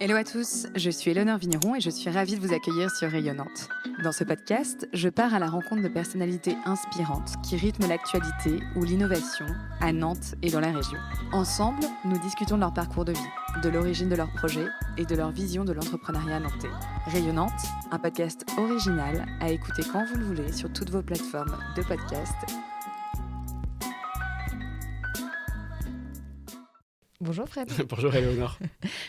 Hello à tous, je suis Éléonore Vigneron et je suis ravie de vous accueillir sur Rayonnante. Dans ce podcast, je pars à la rencontre de personnalités inspirantes qui rythment l'actualité ou l'innovation à Nantes et dans la région. Ensemble, nous discutons de leur parcours de vie, de l'origine de leurs projets et de leur vision de l'entrepreneuriat nantais. Rayonnante, un podcast original à écouter quand vous le voulez sur toutes vos plateformes de podcast. Bonjour Fred. Bonjour Éléonore.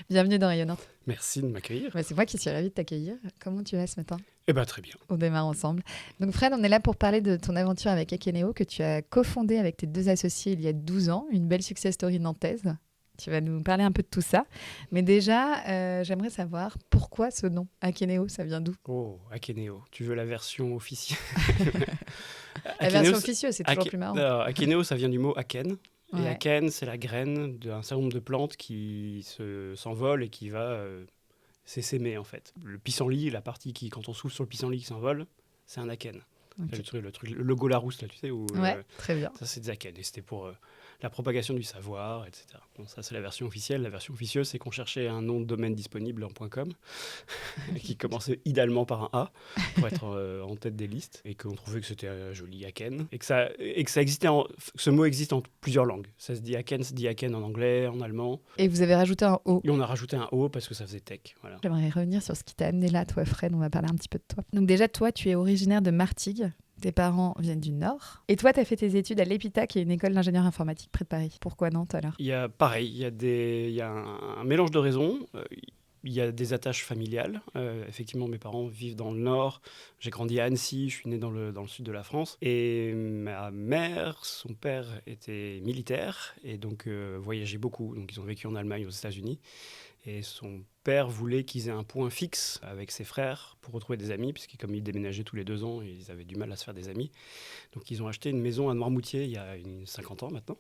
Bienvenue dans Rayonnante. Merci de m'accueillir. C'est moi qui suis ravie de t'accueillir. Comment tu vas ce matin ? Très bien. On démarre ensemble. Donc Fred, on est là pour parler de ton aventure avec Akeneo que tu as cofondé avec tes deux associés il y a 12 ans, une belle success story nantaise. Tu vas nous parler un peu de tout ça. Mais déjà, j'aimerais savoir pourquoi ce nom, Akeneo, ça vient d'où ? Oh, Akeneo. Tu veux la version officielle? La version officieuse, c'est toujours plus marrant. Akeneo, ça vient du mot aken. Ouais. Et aken, c'est la graine d'un certain nombre de plantes qui s'envolent et qui va s'essaimer en fait. Le pissenlit, la partie qui, quand on souffle sur le pissenlit qui s'envole, c'est un aken. Okay. Le logo Larousse, là, tu sais. Très bien. Ça, c'est des akens. Et c'était pour la propagation du savoir, etc. Bon, ça, c'est la version officielle. La version officieuse, c'est qu'on cherchait un nom de domaine disponible en .com qui commençait idéalement par un A pour être en tête des listes et qu'on trouvait que c'était joli, Aken. Et que ça existait ce mot existe en plusieurs langues. Ça se dit Aken en anglais, en allemand. Et vous avez rajouté un O. Et on a rajouté un O parce que ça faisait tech. Voilà. J'aimerais revenir sur ce qui t'a amené là, toi Fred. On va parler un petit peu de toi. Donc déjà, toi, tu es originaire de Martigues. Tes parents viennent du Nord. Et toi, tu as fait tes études à l'EPITA, qui est une école d'ingénieur informatique près de Paris. Pourquoi Nantes alors ? Il y a un mélange de raisons. Il y a des attaches familiales. Effectivement, mes parents vivent dans le Nord. J'ai grandi à Annecy, je suis né dans le sud de la France. Et ma mère, son père était militaire et donc voyageait beaucoup. Donc ils ont vécu en Allemagne, aux États-Unis. Et son père voulait qu'ils aient un point fixe avec ses frères pour retrouver des amis, puisque comme ils déménageaient tous les 2 ans, ils avaient du mal à se faire des amis. Donc ils ont acheté une maison à Noirmoutier il y a 50 ans maintenant.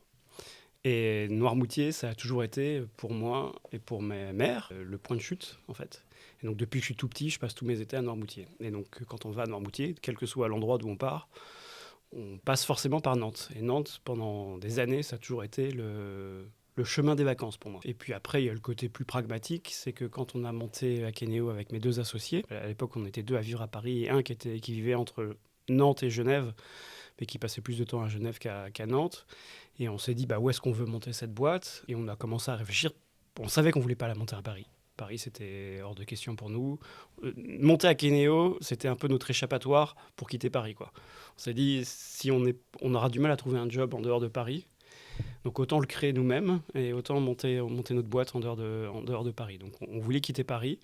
Et Noirmoutier, ça a toujours été, pour moi et pour ma mère, le point de chute, en fait. Et donc depuis que je suis tout petit, je passe tous mes étés à Noirmoutier. Et donc quand on va à Noirmoutier, quel que soit l'endroit d'où on part, on passe forcément par Nantes. Et Nantes, pendant des années, ça a toujours été le chemin des vacances pour moi. Et puis après, il y a le côté plus pragmatique, c'est que quand on a monté Akeneo avec mes 2 associés, à l'époque on était 2 à vivre à Paris et un qui vivait entre Nantes et Genève, mais qui passait plus de temps à Genève qu'à Nantes. Et on s'est dit, où est-ce qu'on veut monter cette boîte ? Et on a commencé à réfléchir. On savait qu'on ne voulait pas la monter à Paris. Paris, c'était hors de question pour nous. Monter Akeneo, c'était un peu notre échappatoire pour quitter Paris, quoi. On s'est dit, si on aura du mal à trouver un job en dehors de Paris, donc autant le créer nous-mêmes et autant monter notre boîte en dehors de Paris. Donc on voulait quitter Paris.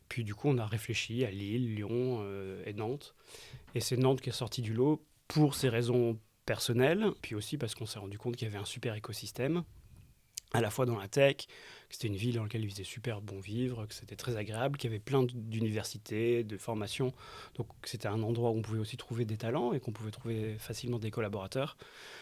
Puis du coup, on a réfléchi à Lille, Lyon et Nantes. Et c'est Nantes qui est sorti du lot pour ces raisons personnelles, puis aussi parce qu'on s'est rendu compte qu'il y avait un super écosystème, à la fois dans la tech, que c'était une ville dans laquelle il faisait super bon vivre, que c'était très agréable, qu'il y avait plein d'universités, de formations. Donc c'était un endroit où on pouvait aussi trouver des talents et qu'on pouvait trouver facilement des collaborateurs,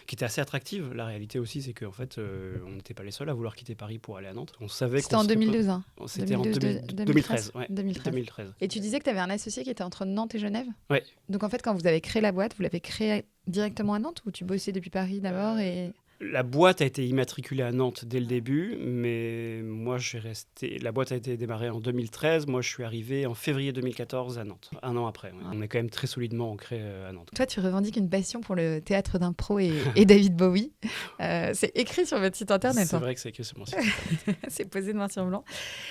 qui était assez attractive. La réalité aussi, c'est qu'en fait, on n'était pas les seuls à vouloir quitter Paris pour aller à Nantes. On savait C'était en 2012, hein. C'était en 2013. Ouais, 2013. Et tu disais que tu avais un associé qui était entre Nantes et Genève ? Ouais. Donc en fait, quand vous avez créé la boîte, vous l'avez créée directement à Nantes ou tu bossais depuis Paris d'abord et... La boîte a été immatriculée à Nantes dès le début, mais moi, la boîte a été démarrée en 2013. Moi, je suis arrivé en février 2014 à Nantes, un an après. Ouais. On est quand même très solidement ancré à Nantes. Toi, tu revendiques une passion pour le théâtre d'impro et David Bowie. C'est écrit sur votre site internet. C'est vrai que c'est écrit sur mon site internet. C'est posé noir sur blanc.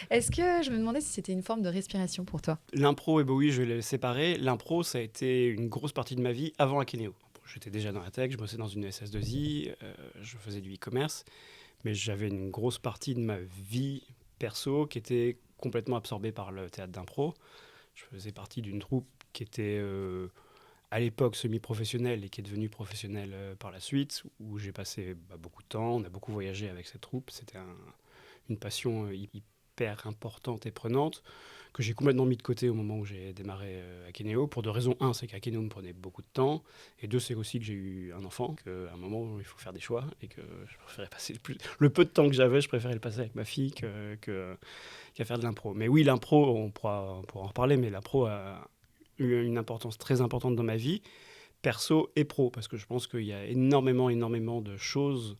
Est-ce que je me demandais si c'était une forme de respiration pour toi ? L'impro et Bowie, je vais les séparer. L'impro, ça a été une grosse partie de ma vie avant Akeneo. J'étais déjà dans la tech, je bossais dans une SS2I, je faisais du e-commerce, mais j'avais une grosse partie de ma vie perso qui était complètement absorbée par le théâtre d'impro. Je faisais partie d'une troupe qui était à l'époque semi-professionnelle et qui est devenue professionnelle par la suite, où j'ai passé beaucoup de temps, on a beaucoup voyagé avec cette troupe. C'était une passion hyper importante et prenante, que j'ai complètement mis de côté au moment où j'ai démarré Akeneo, pour 2 raisons. 1, c'est qu'Akeneo me prenait beaucoup de temps, et 2, c'est aussi que j'ai eu un enfant, qu'à un moment où il faut faire des choix, et que je préférais passer le peu de temps que j'avais, je préférais le passer avec ma fille qu'à faire de l'impro. Mais oui, l'impro, on pourra en reparler, mais l'impro a eu une importance très importante dans ma vie, perso et pro, parce que je pense qu'il y a énormément de choses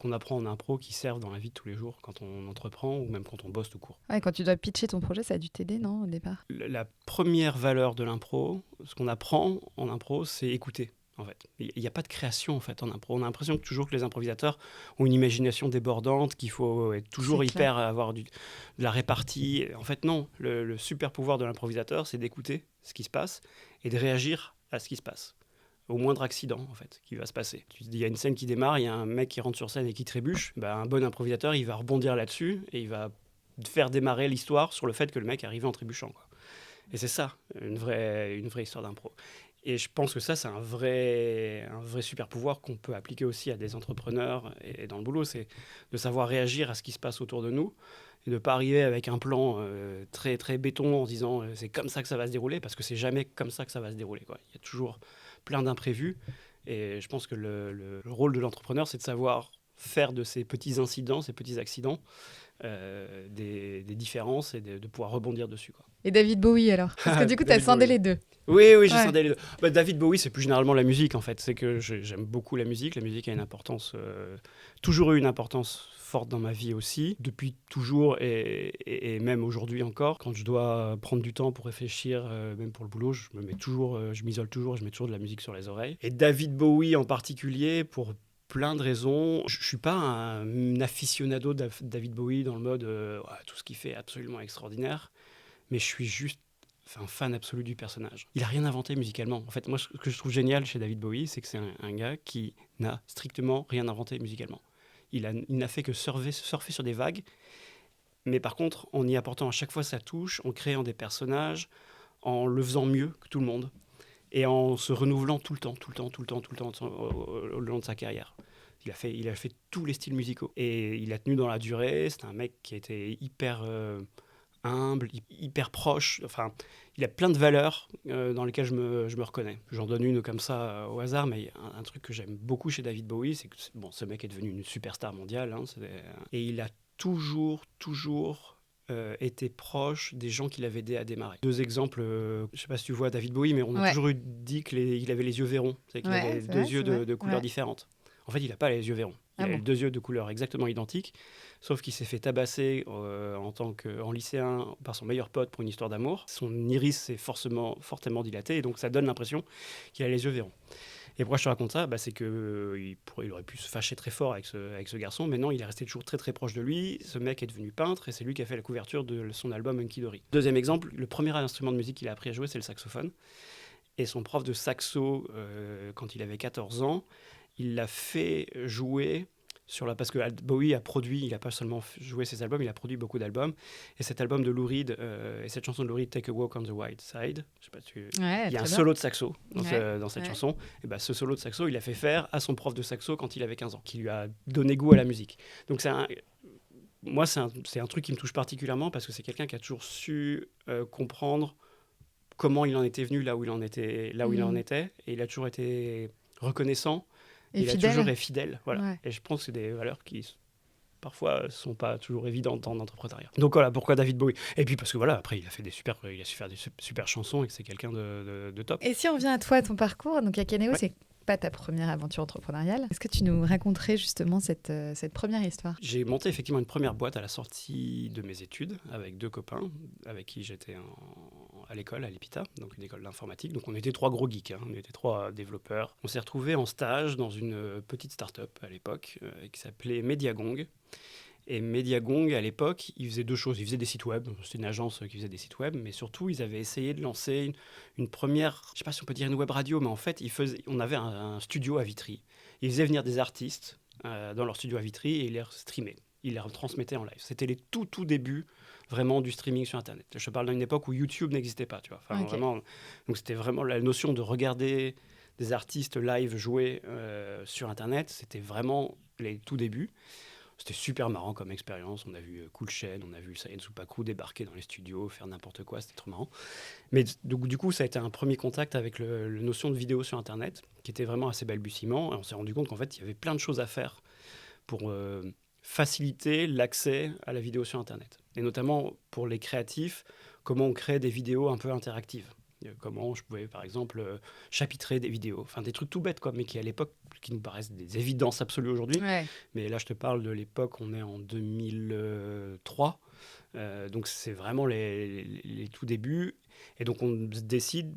qu'on apprend en impro qui servent dans la vie de tous les jours quand on entreprend ou même quand on bosse tout court. Ouais, quand tu dois pitcher ton projet, ça a dû t'aider, non, au départ? La première valeur de l'impro, ce qu'on apprend en impro, c'est écouter. En fait, il n'y a pas de création en fait en impro. On a l'impression toujours que les improvisateurs ont une imagination débordante, qu'il faut être toujours avoir de la répartie. En fait, non. Le super pouvoir de l'improvisateur, c'est d'écouter ce qui se passe et de réagir à ce qui se passe. Au moindre accident, en fait, qui va se passer. Tu te dis, il y a une scène qui démarre, il y a un mec qui rentre sur scène et qui trébuche. Un bon improvisateur, il va rebondir là-dessus et il va faire démarrer l'histoire sur le fait que le mec est arrivé en trébuchant, quoi. Et c'est ça, une vraie histoire d'impro. Et je pense que ça, c'est un vrai super pouvoir qu'on peut appliquer aussi à des entrepreneurs et dans le boulot, c'est de savoir réagir à ce qui se passe autour de nous et de ne pas arriver avec un plan très, très béton en se disant c'est comme ça que ça va se dérouler, parce que c'est jamais comme ça que ça va se dérouler, quoi. Il y a toujours plein d'imprévus et je pense que le rôle de l'entrepreneur, c'est de savoir faire de ces petits incidents, ces petits accidents, des différences et de pouvoir rebondir dessus, quoi. Et David Bowie alors? Parce que du coup, tu as scindé les deux. Oui, j'ai scindé les deux. David Bowie, c'est plus généralement la musique en fait. C'est que j'aime beaucoup la musique. La musique a une importance, toujours eu une importance forte dans ma vie aussi, depuis toujours et même aujourd'hui encore. Quand je dois prendre du temps pour réfléchir, même pour le boulot, je m'isole toujours, je mets toujours de la musique sur les oreilles. Et David Bowie en particulier, pour plein de raisons. Je ne suis pas un aficionado de David Bowie dans le mode tout ce qu'il fait est absolument extraordinaire, mais je suis juste un fan absolu du personnage. Il n'a rien inventé musicalement. En fait, moi, ce que je trouve génial chez David Bowie, c'est que c'est un gars qui n'a strictement rien inventé musicalement. Il n'a fait que surfer sur des vagues, mais par contre, en y apportant à chaque fois sa touche, en créant des personnages, en le faisant mieux que tout le monde, et en se renouvelant tout le temps, au long de sa carrière. Il a fait tous les styles musicaux. Et il a tenu dans la durée. C'est un mec qui était hyper humble, hyper proche. Enfin, il a plein de valeurs dans lesquelles je me reconnais. J'en donne une comme ça au hasard, mais un truc que j'aime beaucoup chez David Bowie, c'est que ce mec est devenu une superstar mondiale. Et il a toujours était proche des gens qui l'avaient aidé à démarrer. Deux exemples, je ne sais pas si tu vois David Bowie, mais on a toujours dit qu'il avait les yeux verrons, c'est qu'il avait deux yeux de couleurs différentes. En fait, il n'a pas les yeux verrons. Il a deux yeux de couleurs exactement identiques, sauf qu'il s'est fait tabasser en lycéen par son meilleur pote pour une histoire d'amour. Son iris s'est fortement dilaté, et donc ça donne l'impression qu'il a les yeux verrons. Et pourquoi je te raconte ça ? C'est qu'il aurait pu se fâcher très fort avec ce garçon, mais non, il est resté toujours très très proche de lui. Ce mec est devenu peintre et c'est lui qui a fait la couverture de son album Hunky Dory. Deuxième exemple, le premier instrument de musique qu'il a appris à jouer, c'est le saxophone. Et son prof de saxo, quand il avait 14 ans, il l'a fait jouer parce que Bowie a produit, il n'a pas seulement joué ses albums, il a produit beaucoup d'albums. Et cet album de Lou Reed et cette chanson de Lou Reed, Take a Walk on the Wild Side, je sais pas, il y a un solo de saxo dans cette chanson. Et ce solo de saxo, il l'a fait faire à son prof de saxo quand il avait 15 ans, qui lui a donné goût à la musique. Donc moi, c'est un truc qui me touche particulièrement parce que c'est quelqu'un qui a toujours su comprendre comment il en était venu là où il en était, et il a toujours été reconnaissant. Il a toujours été fidèle, voilà. Ouais. Et je pense que c'est des valeurs qui parfois sont pas toujours évidentes en entrepreneuriat. Donc voilà, pourquoi David Bowie ? Et puis parce que voilà, après il a su faire des super chansons et que c'est quelqu'un de top. Et si on revient à toi, à ton parcours, donc Yakaneo, c'est pas ta première aventure entrepreneuriale. Est-ce que tu nous raconterais justement cette première histoire ? J'ai monté effectivement une première boîte à la sortie de mes études avec deux copains avec qui j'étais à l'école, à l'EPITA, donc une école d'informatique. Donc on était trois gros geeks, on était trois développeurs. On s'est retrouvés en stage dans une petite start-up à l'époque qui s'appelait Mediagong. Et Mediagong, à l'époque, ils faisaient deux choses. Ils faisaient des sites web. C'était une agence qui faisait des sites web. Mais surtout, ils avaient essayé de lancer une première, je ne sais pas si on peut dire une web radio, mais en fait, on avait un studio à Vitry. Ils faisaient venir des artistes dans leur studio à Vitry et ils les streamaient. Ils les retransmettaient en live. C'était les tout débuts vraiment du streaming sur Internet. Je parle d'une époque où YouTube n'existait pas. Tu vois. Enfin, vraiment, donc c'était vraiment la notion de regarder des artistes live jouer sur Internet. C'était vraiment les tout débuts. C'était super marrant comme expérience. On a vu Cool Chain, on a vu Sayen Supaku débarquer dans les studios, faire n'importe quoi, c'était trop marrant. Mais donc, du coup, ça a été un premier contact avec la notion de vidéo sur Internet, qui était vraiment assez balbutiement. Et on s'est rendu compte qu'en fait, il y avait plein de choses à faire pour faciliter l'accès à la vidéo sur Internet. Et notamment pour les créatifs, comment on crée des vidéos un peu interactives. Comment je pouvais, par exemple, chapitrer des vidéos. Enfin, des trucs tout bêtes, quoi, mais qui, à l'époque, qui nous paraissent des évidences absolues aujourd'hui. Ouais. Mais là, je te parle de l'époque, on est en 2003. Donc, c'est vraiment les tout débuts. Et donc, on décide,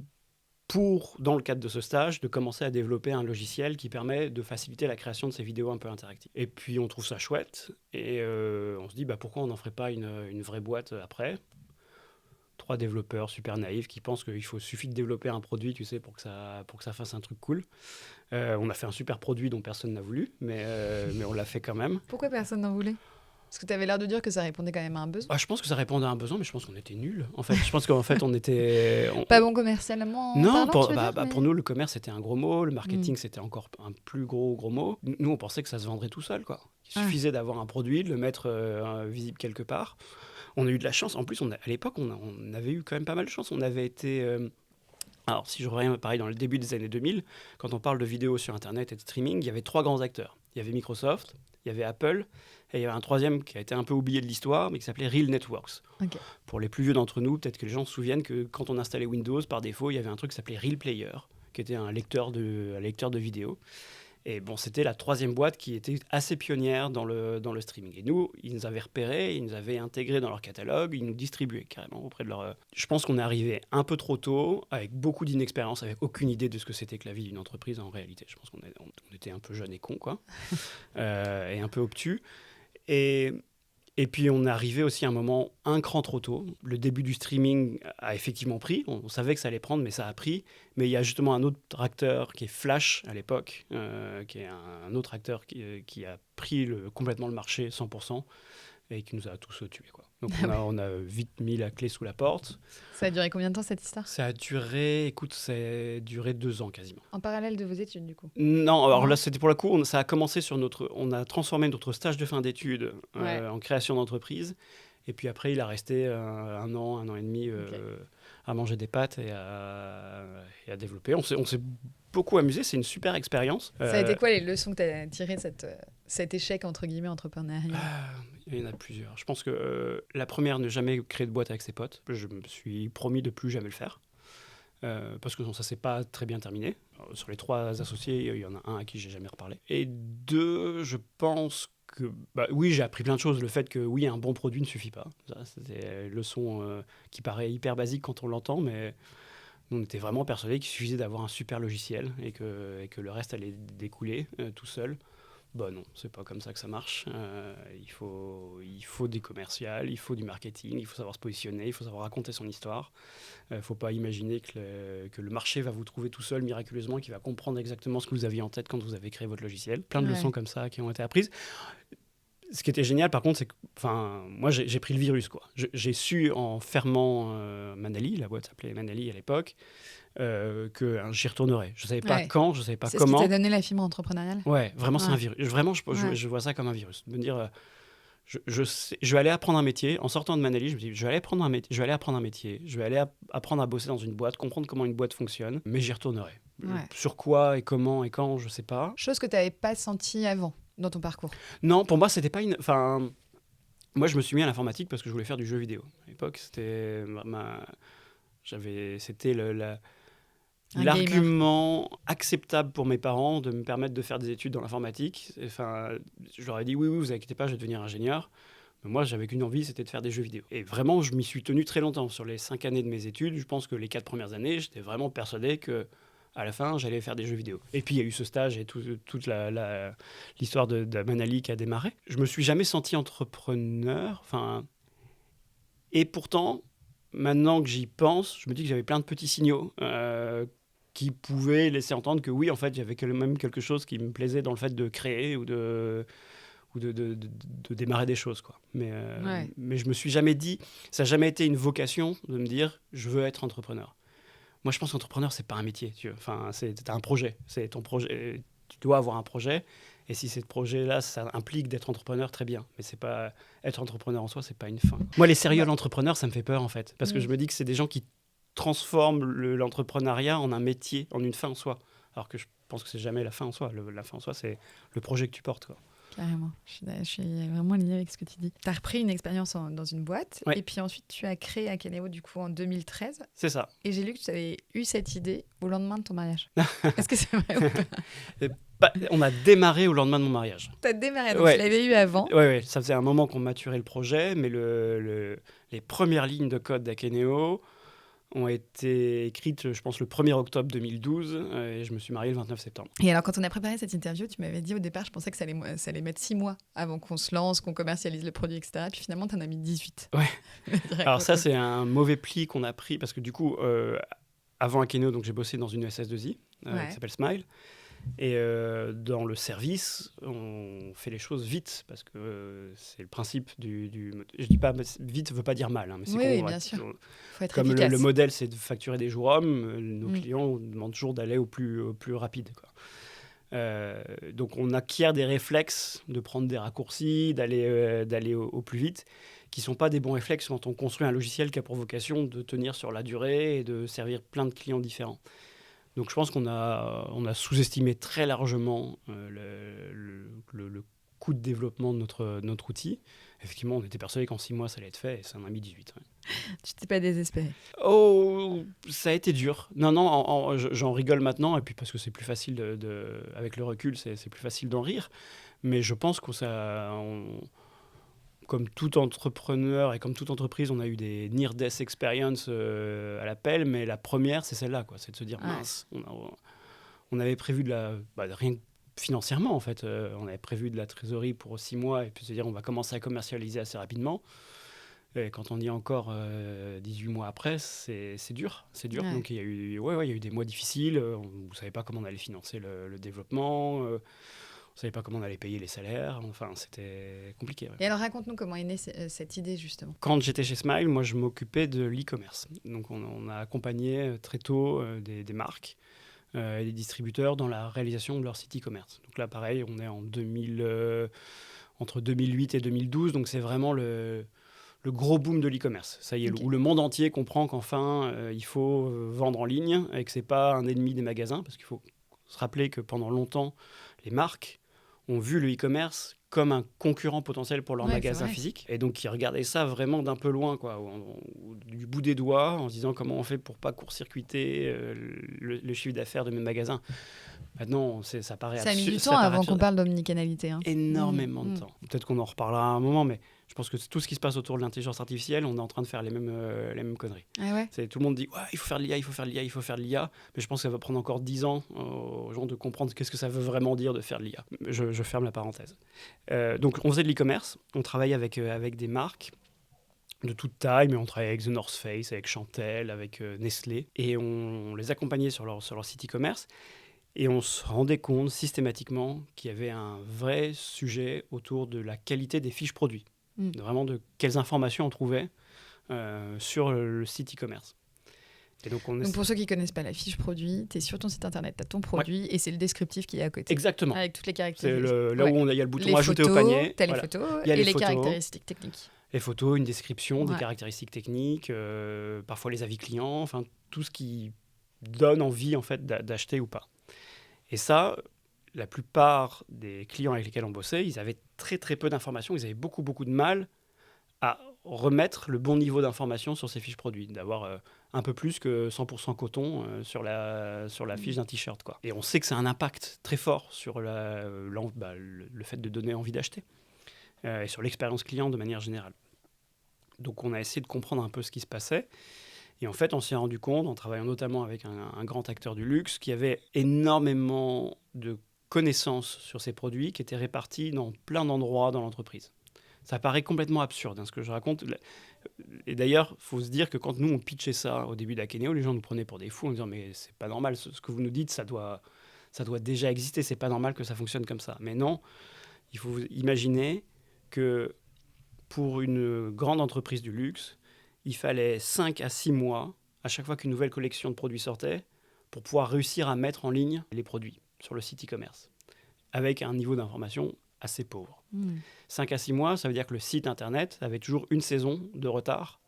dans le cadre de ce stage, de commencer à développer un logiciel qui permet de faciliter la création de ces vidéos un peu interactives. Et puis, on trouve ça chouette. Et on se dit, pourquoi on n'en ferait pas une vraie boîte après ? 3 développeurs super naïfs qui pensent qu'il suffit de développer un produit, tu sais, pour que ça fasse un truc cool. On a fait un super produit dont personne n'a voulu, mais on l'a fait quand même. Pourquoi personne n'en voulait ? Parce que tu avais l'air de dire que ça répondait quand même à un besoin. Je pense que ça répondait à un besoin, mais je pense qu'on était nuls. En fait, je pense qu'en fait, on était... Pas bon commercialement Non, parlant, pour nous, le commerce, c'était un gros mot. Le marketing, c'était encore un plus gros mot. Nous, on pensait que ça se vendrait tout seul, quoi. Il suffisait d'avoir un produit, de le mettre visible quelque part. On a eu de la chance. En plus, à l'époque, on avait eu quand même pas mal de chance. On avait été... Alors, si je reviens pareil dans le début des années 2000, quand on parle de vidéos sur Internet et de streaming, il y avait 3 grands acteurs. Il y avait Microsoft, il y avait Apple, et il y avait un troisième qui a été un peu oublié de l'histoire, mais qui s'appelait Real Networks. Okay. Pour les plus vieux d'entre nous, peut-être que les gens se souviennent que quand on installait Windows, par défaut, il y avait un truc qui s'appelait Real Player, qui était un lecteur de vidéos. Et bon, c'était la 3e boîte qui était assez pionnière dans le streaming. Et nous, ils nous avaient repérés, ils nous avaient intégrés dans leur catalogue, ils nous distribuaient carrément auprès de leur... Je pense qu'on est arrivé un peu trop tôt, avec beaucoup d'inexpérience, avec aucune idée de ce que c'était que la vie d'une entreprise en réalité. Je pense qu'on était un peu jeunes et cons, quoi, et un peu obtus. Et puis, on est arrivé aussi à un moment un cran trop tôt. Le début du streaming a effectivement pris. On savait que ça allait prendre, mais ça a pris. Mais il y a justement un autre acteur qui est Flash à l'époque, qui est un autre acteur qui a pris complètement le marché 100% et qui nous a tous tués, quoi. Donc, on a vite mis la clé sous la porte. Ça a duré combien de temps, cette histoire ? Ça a duré 2 ans quasiment. En parallèle de vos études, du coup ? Non, alors là, c'était pour le coup, ça a commencé on a transformé notre stage de fin d'études en création d'entreprise. Et puis après, il a resté un an et demi à manger des pâtes et à développer. On s'est beaucoup amusé, c'est une super expérience. Ça a été quoi les leçons que tu as tirées de cet échec, entre guillemets, entrepreneurial ? Il y en a plusieurs. Je pense que la première, ne jamais créer de boîte avec ses potes. Je me suis promis de plus jamais le faire. Parce que ça s'est pas très bien terminé. Sur les 3 associés, il y en a un à qui j'ai jamais reparlé. Et 2, je pense que... oui, j'ai appris plein de choses. Le fait que, oui, un bon produit ne suffit pas. Ça, c'était une leçon qui paraît hyper basique quand on l'entend, mais on était vraiment persuadés qu'il suffisait d'avoir un super logiciel et que le reste allait découler tout seul. Non, c'est pas comme ça que ça marche. Il faut des commerciales, il faut du marketing, il faut savoir se positionner, il faut savoir raconter son histoire. Faut pas imaginer que le marché va vous trouver tout seul miraculeusement, qu'il va comprendre exactement ce que vous aviez en tête quand vous avez créé votre logiciel. Plein de leçons comme ça qui ont été apprises. Ce qui était génial, par contre, c'est que moi, j'ai pris le virus, quoi. J'ai su, en fermant Manali, la boîte s'appelait Manali à l'époque, que j'y retournerais. Je ne savais pas quand, je ne savais pas comment. C'est ce qui t'a donné la fibre entrepreneuriale ? Ouais, vraiment, c'est un virus. Vraiment, je vois ça comme un virus. De me dire, je vais aller apprendre un métier. En sortant de Manali, je me dis, je vais aller apprendre un métier, je vais aller apprendre à bosser dans une boîte, comprendre comment une boîte fonctionne, mais j'y retournerai. Sur quoi et comment et quand, je ne sais pas. Chose que tu n'avais pas sentie avant dans ton parcours ? Non, pour moi, c'était pas une... moi, je me suis mis à l'informatique parce que je voulais faire du jeu vidéo. À l'époque, c'était c'était l'argument acceptable pour mes parents de me permettre de faire des études dans l'informatique. Je leur ai dit, oui, vous inquiétez pas, je vais devenir ingénieur. Mais moi, j'avais qu'une envie, c'était de faire des jeux vidéo. Et vraiment, je m'y suis tenu très longtemps. Sur les 5 années de mes études, je pense que les 4 premières années, j'étais vraiment persuadé que à la fin, j'allais faire des jeux vidéo. Et puis, il y a eu ce stage et toute l'histoire de Manali qui a démarré. Je me suis jamais senti entrepreneur. Et pourtant, maintenant que j'y pense, je me dis que j'avais plein de petits signaux qui pouvaient laisser entendre que oui, en fait, j'avais même quelque chose qui me plaisait dans le fait de créer ou de démarrer des choses, quoi. Mais je me suis jamais dit, ça n'a jamais été une vocation de me dire, je veux être entrepreneur. Moi, je pense qu'entrepreneur, c'est pas un métier. C'est un projet. C'est ton projet. Tu dois avoir un projet. Et si ce projet-là, ça implique d'être entrepreneur, très bien. Mais c'est pas être entrepreneur en soi, c'est pas une fin. Moi, les serial entrepreneurs, ça me fait peur, en fait. Parce que je me dis que c'est des gens qui transforment l'entrepreneuriat en un métier, en une fin en soi. Alors que je pense que c'est jamais la fin en soi. La fin en soi, c'est le projet que tu portes, quoi. Carrément. Je suis vraiment alignée avec ce que tu dis. Tu as repris une expérience dans une boîte et puis ensuite tu as créé Akeneo du coup en 2013. C'est ça. Et j'ai lu que tu avais eu cette idée au lendemain de ton mariage. Est-ce que c'est vrai ou pas? On a démarré au lendemain de mon mariage. Tu as démarré, donc tu l'avais eu avant. Oui, ça faisait un moment qu'on maturait le projet, mais les premières lignes de code d'Akeneo ont été écrites, je pense, le 1er octobre 2012 et je me suis marié le 29 septembre. Et alors, quand on a préparé cette interview, tu m'avais dit au départ, je pensais que ça allait mettre 6 mois avant qu'on se lance, qu'on commercialise le produit, etc. Puis finalement, tu en as mis 18. Ouais. Alors ça, c'est un mauvais pli qu'on a pris parce que du coup, avant Akeneo, donc j'ai bossé dans une SS2I qui s'appelle Smile. Et dans le service, on fait les choses vite parce que c'est le principe du. Je dis pas vite, veut pas dire mal, mais c'est bien sûr. Faut être comme efficace. le modèle, c'est de facturer des jours hommes. Nos clients demandent toujours d'aller au plus rapide, quoi. Donc on acquiert des réflexes de prendre des raccourcis, d'aller au plus vite, qui sont pas des bons réflexes quand on construit un logiciel qui a pour vocation de tenir sur la durée et de servir plein de clients différents. Donc je pense qu'on a sous-estimé très largement le coût de développement de notre outil. Effectivement, on était persuadé qu'en 6 mois, ça allait être fait, et ça en a mis 18. Ouais. Tu t'es pas désespéré? Oh, ça a été dur. Non, j'en rigole maintenant, et puis parce que c'est plus facile, avec le recul, c'est plus facile d'en rire. Mais je pense que comme tout entrepreneur et comme toute entreprise, on a eu des near-death experience à l'appel, mais la première, c'est celle-là, quoi. C'est de se dire, mince, on avait prévu rien financièrement, en fait. On avait prévu de la trésorerie pour 6 mois, et puis se dire, on va commencer à commercialiser assez rapidement. Et quand on y est encore 18 mois après, c'est dur. C'est dur. Ouais. Donc il y a eu des mois difficiles. On ne savait pas comment on allait financer le développement. On ne savait pas comment on allait payer les salaires. Enfin, c'était compliqué. Ouais. Et alors, raconte-nous comment est née cette idée, justement. Quand j'étais chez Smile, moi, je m'occupais de l'e-commerce. Donc, on a accompagné très tôt des marques et des distributeurs dans la réalisation de leur site e-commerce. Donc là, pareil, on est entre 2008 et 2012. Donc, c'est vraiment le gros boom de l'e-commerce. Ça y est, où le monde entier comprend qu'enfin, il faut vendre en ligne et que ce n'est pas un ennemi des magasins. Parce qu'il faut se rappeler que pendant longtemps, les marques ont vu le e-commerce comme un concurrent potentiel pour leur magasin physique. Et donc, ils regardaient ça vraiment d'un peu loin, quoi, du bout des doigts, en se disant comment on fait pour ne pas court-circuiter le chiffre d'affaires de mes magasins. Maintenant, ça paraît absurde. Ça a mis du temps avant qu'on parle d'omnicanalité. Énormément de temps. Peut-être qu'on en reparlera à un moment, mais je pense que tout ce qui se passe autour de l'intelligence artificielle, on est en train de faire les mêmes conneries. Ah ouais. Tout le monde dit il faut faire de l'IA, il faut faire de l'IA, il faut faire de l'IA. Mais je pense que ça va prendre encore 10 ans aux gens de comprendre qu'est-ce que ça veut vraiment dire de faire de l'IA. Je ferme la parenthèse. Donc on faisait de l'e-commerce, on travaillait avec des marques de toute taille, mais on travaillait avec The North Face, avec Chantel, avec Nestlé. Et on les accompagnait sur leur site e-commerce. Et on se rendait compte systématiquement qu'il y avait un vrai sujet autour de la qualité des fiches produits. Vraiment de quelles informations on trouvait sur le site e-commerce. Et donc pour ceux qui ne connaissent pas la fiche produit, tu es sur ton site internet, tu as ton produit et c'est le descriptif qui est à côté. Exactement. Avec toutes les caractéristiques. C'est là où il y a le bouton ajouter au panier. Tu as les photos et les caractéristiques techniques. Les photos, une description, des caractéristiques techniques, parfois les avis clients, enfin tout ce qui donne envie en fait d'acheter ou pas. Et ça, la plupart des clients avec lesquels on bossait, ils avaient très très peu d'informations, ils avaient beaucoup de mal à remettre le bon niveau d'information sur ces fiches produits, d'avoir un peu plus que 100% coton sur la fiche d'un t-shirt, quoi. Et on sait que ça a un impact très fort sur le fait de donner envie d'acheter et sur l'expérience client de manière générale. Donc on a essayé de comprendre un peu ce qui se passait. Et en fait, on s'est rendu compte, en travaillant notamment avec un grand acteur du luxe, qui avait énormément de connaissances sur ces produits qui étaient répartis dans plein d'endroits dans l'entreprise. Ça paraît complètement absurde, ce que je raconte. Et d'ailleurs, il faut se dire que quand nous, on pitchait ça au début d'Akeneo, les gens nous prenaient pour des fous en disant « mais c'est pas normal, ce que vous nous dites, ça doit déjà exister, c'est pas normal que ça fonctionne comme ça ». Mais non, il faut imaginer que pour une grande entreprise du luxe, il fallait 5 à 6 mois, à chaque fois qu'une nouvelle collection de produits sortait, pour pouvoir réussir à mettre en ligne les produits sur le site e-commerce, avec un niveau d'information assez pauvre. 5 à 6 mois, ça veut dire que le site internet avait toujours une saison de retard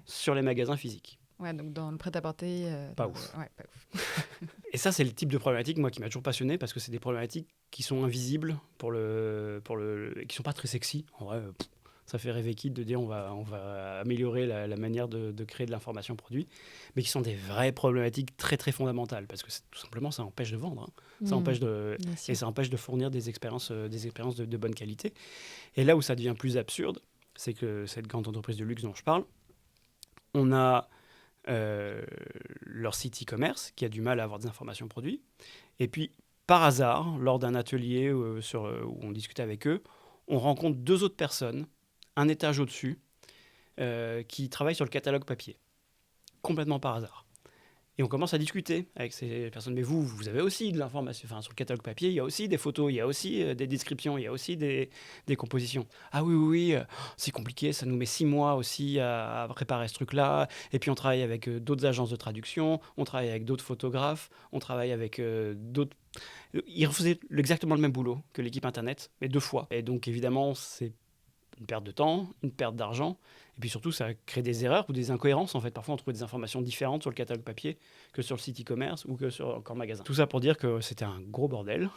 sur les magasins physiques. Ouais, donc dans le prêt-à-porter... Pas ouf. Ouais, pas ouf. Et ça, c'est le type de problématique, moi, qui m'a toujours passionné, parce que c'est des problématiques qui sont invisibles et qui sont pas très sexy. En vrai, ça fait rêver qui de dire on va améliorer la manière de créer de l'information produit, mais qui sont des vraies problématiques très très fondamentales, parce que tout simplement ça empêche de vendre, hein. Ça empêche et ça empêche de fournir des expériences de bonne qualité. Et là où ça devient plus absurde, c'est que cette grande entreprise de luxe dont je parle, on a leur site e-commerce qui a du mal à avoir des informations produits, et puis par hasard, lors d'un atelier où on discutait avec eux, on rencontre 2 autres personnes, un étage au-dessus, qui travaillent sur le catalogue papier, complètement par hasard. Et on commence à discuter avec ces personnes. Mais vous avez aussi de l'information. Enfin, sur le catalogue papier, il y a aussi des photos, il y a aussi des descriptions, il y a aussi des compositions. Ah oui, c'est compliqué, ça nous met 6 mois aussi à préparer ce truc-là. Et puis on travaille avec d'autres agences de traduction, on travaille avec d'autres photographes, on travaille avec d'autres... Ils refaisaient exactement le même boulot que l'équipe Internet, mais 2 fois. Et donc évidemment, c'est une perte de temps, une perte d'argent, et puis surtout, ça crée des erreurs ou des incohérences. En fait, parfois, on trouve des informations différentes sur le catalogue papier que sur le site e-commerce ou que sur encore magasin. Tout ça pour dire que c'était un gros bordel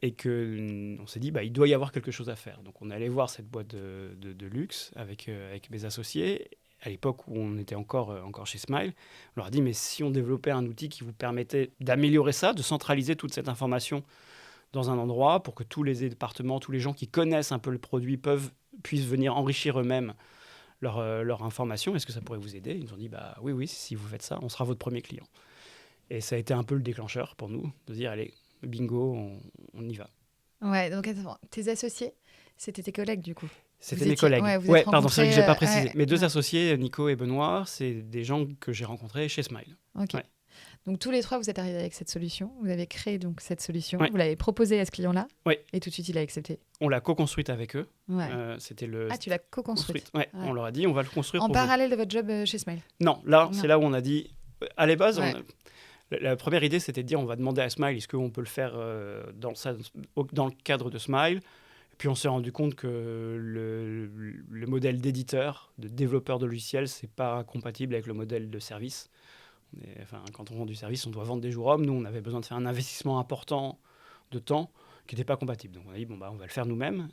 et qu'on s'est dit, il doit y avoir quelque chose à faire. Donc, on est allé voir cette boîte de luxe avec mes associés. À l'époque où on était encore chez Smile, on leur a dit, mais si on développait un outil qui vous permettait d'améliorer ça, de centraliser toute cette information dans un endroit pour que tous les départements, tous les gens qui connaissent un peu le produit puissent venir enrichir eux-mêmes leur information. Est-ce que ça pourrait vous aider? Ils nous ont dit, oui, si vous faites ça, on sera votre premier client. Et ça a été un peu le déclencheur pour nous, de dire, allez, bingo, on y va. Ouais, donc attends, tes associés, c'était tes collègues du coup? C'était mes collègues. Ouais, pardon, c'est vrai que je n'ai pas précisé. Ouais, Mes 2 associés, Nico et Benoît, c'est des gens que j'ai rencontrés chez Smile. Ok. Ouais. Donc tous les 3, vous êtes arrivés avec cette solution. Vous avez créé donc cette solution. Ouais. Vous l'avez proposée à ce client-là. Ouais. Et tout de suite, il a accepté. On l'a co-construite avec eux. Ouais. Tu l'as co-construite. Ouais. On leur a dit, on va le construire en parallèle de votre job chez Smile? Non, c'est là où on a dit... À la base, Ouais. La première idée, c'était de dire, on va demander à Smile, est-ce qu'on peut le faire dans le cadre de Smile? Puis on s'est rendu compte que le modèle d'éditeur, de développeur de logiciels, c'est pas compatible avec le modèle de service. Quand on vend du service, on doit vendre des jours hommes. Nous, on avait besoin de faire un investissement important de temps qui n'était pas compatible. Donc on a dit, on va le faire nous-mêmes.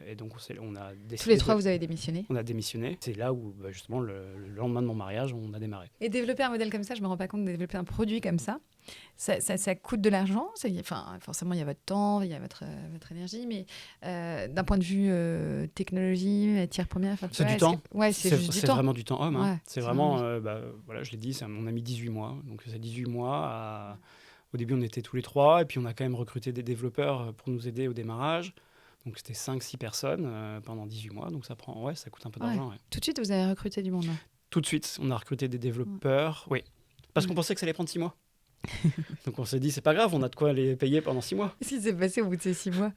Et donc on a décidé... Tous les 3, vous avez démissionné? On a démissionné. C'est là où, justement, le lendemain de mon mariage, on a démarré. Et développer un modèle comme ça, je me rends pas compte de développer un produit comme ça. Ça coûte de l'argent. Forcément, il y a votre temps, il y a votre énergie, mais d'un point de vue technologie, matière première... C'est du temps. C'est vraiment du temps homme. Ouais, c'est vraiment... je l'ai dit, on a mis 18 mois. Donc, c'est 18 mois. Au début, on était tous les 3. Et puis, on a quand même recruté des développeurs pour nous aider au démarrage. Donc, c'était 5-6 personnes pendant 18 mois. Donc, ça coûte un peu d'argent. Ouais. Tout de suite, vous avez recruté du monde? Tout de suite, on a recruté des développeurs. Oui. Parce qu'on pensait que ça allait prendre 6 mois. Donc, on s'est dit, c'est pas grave, on a de quoi les payer pendant 6 mois. Qu'est-ce qui s'est passé au bout de ces 6 mois?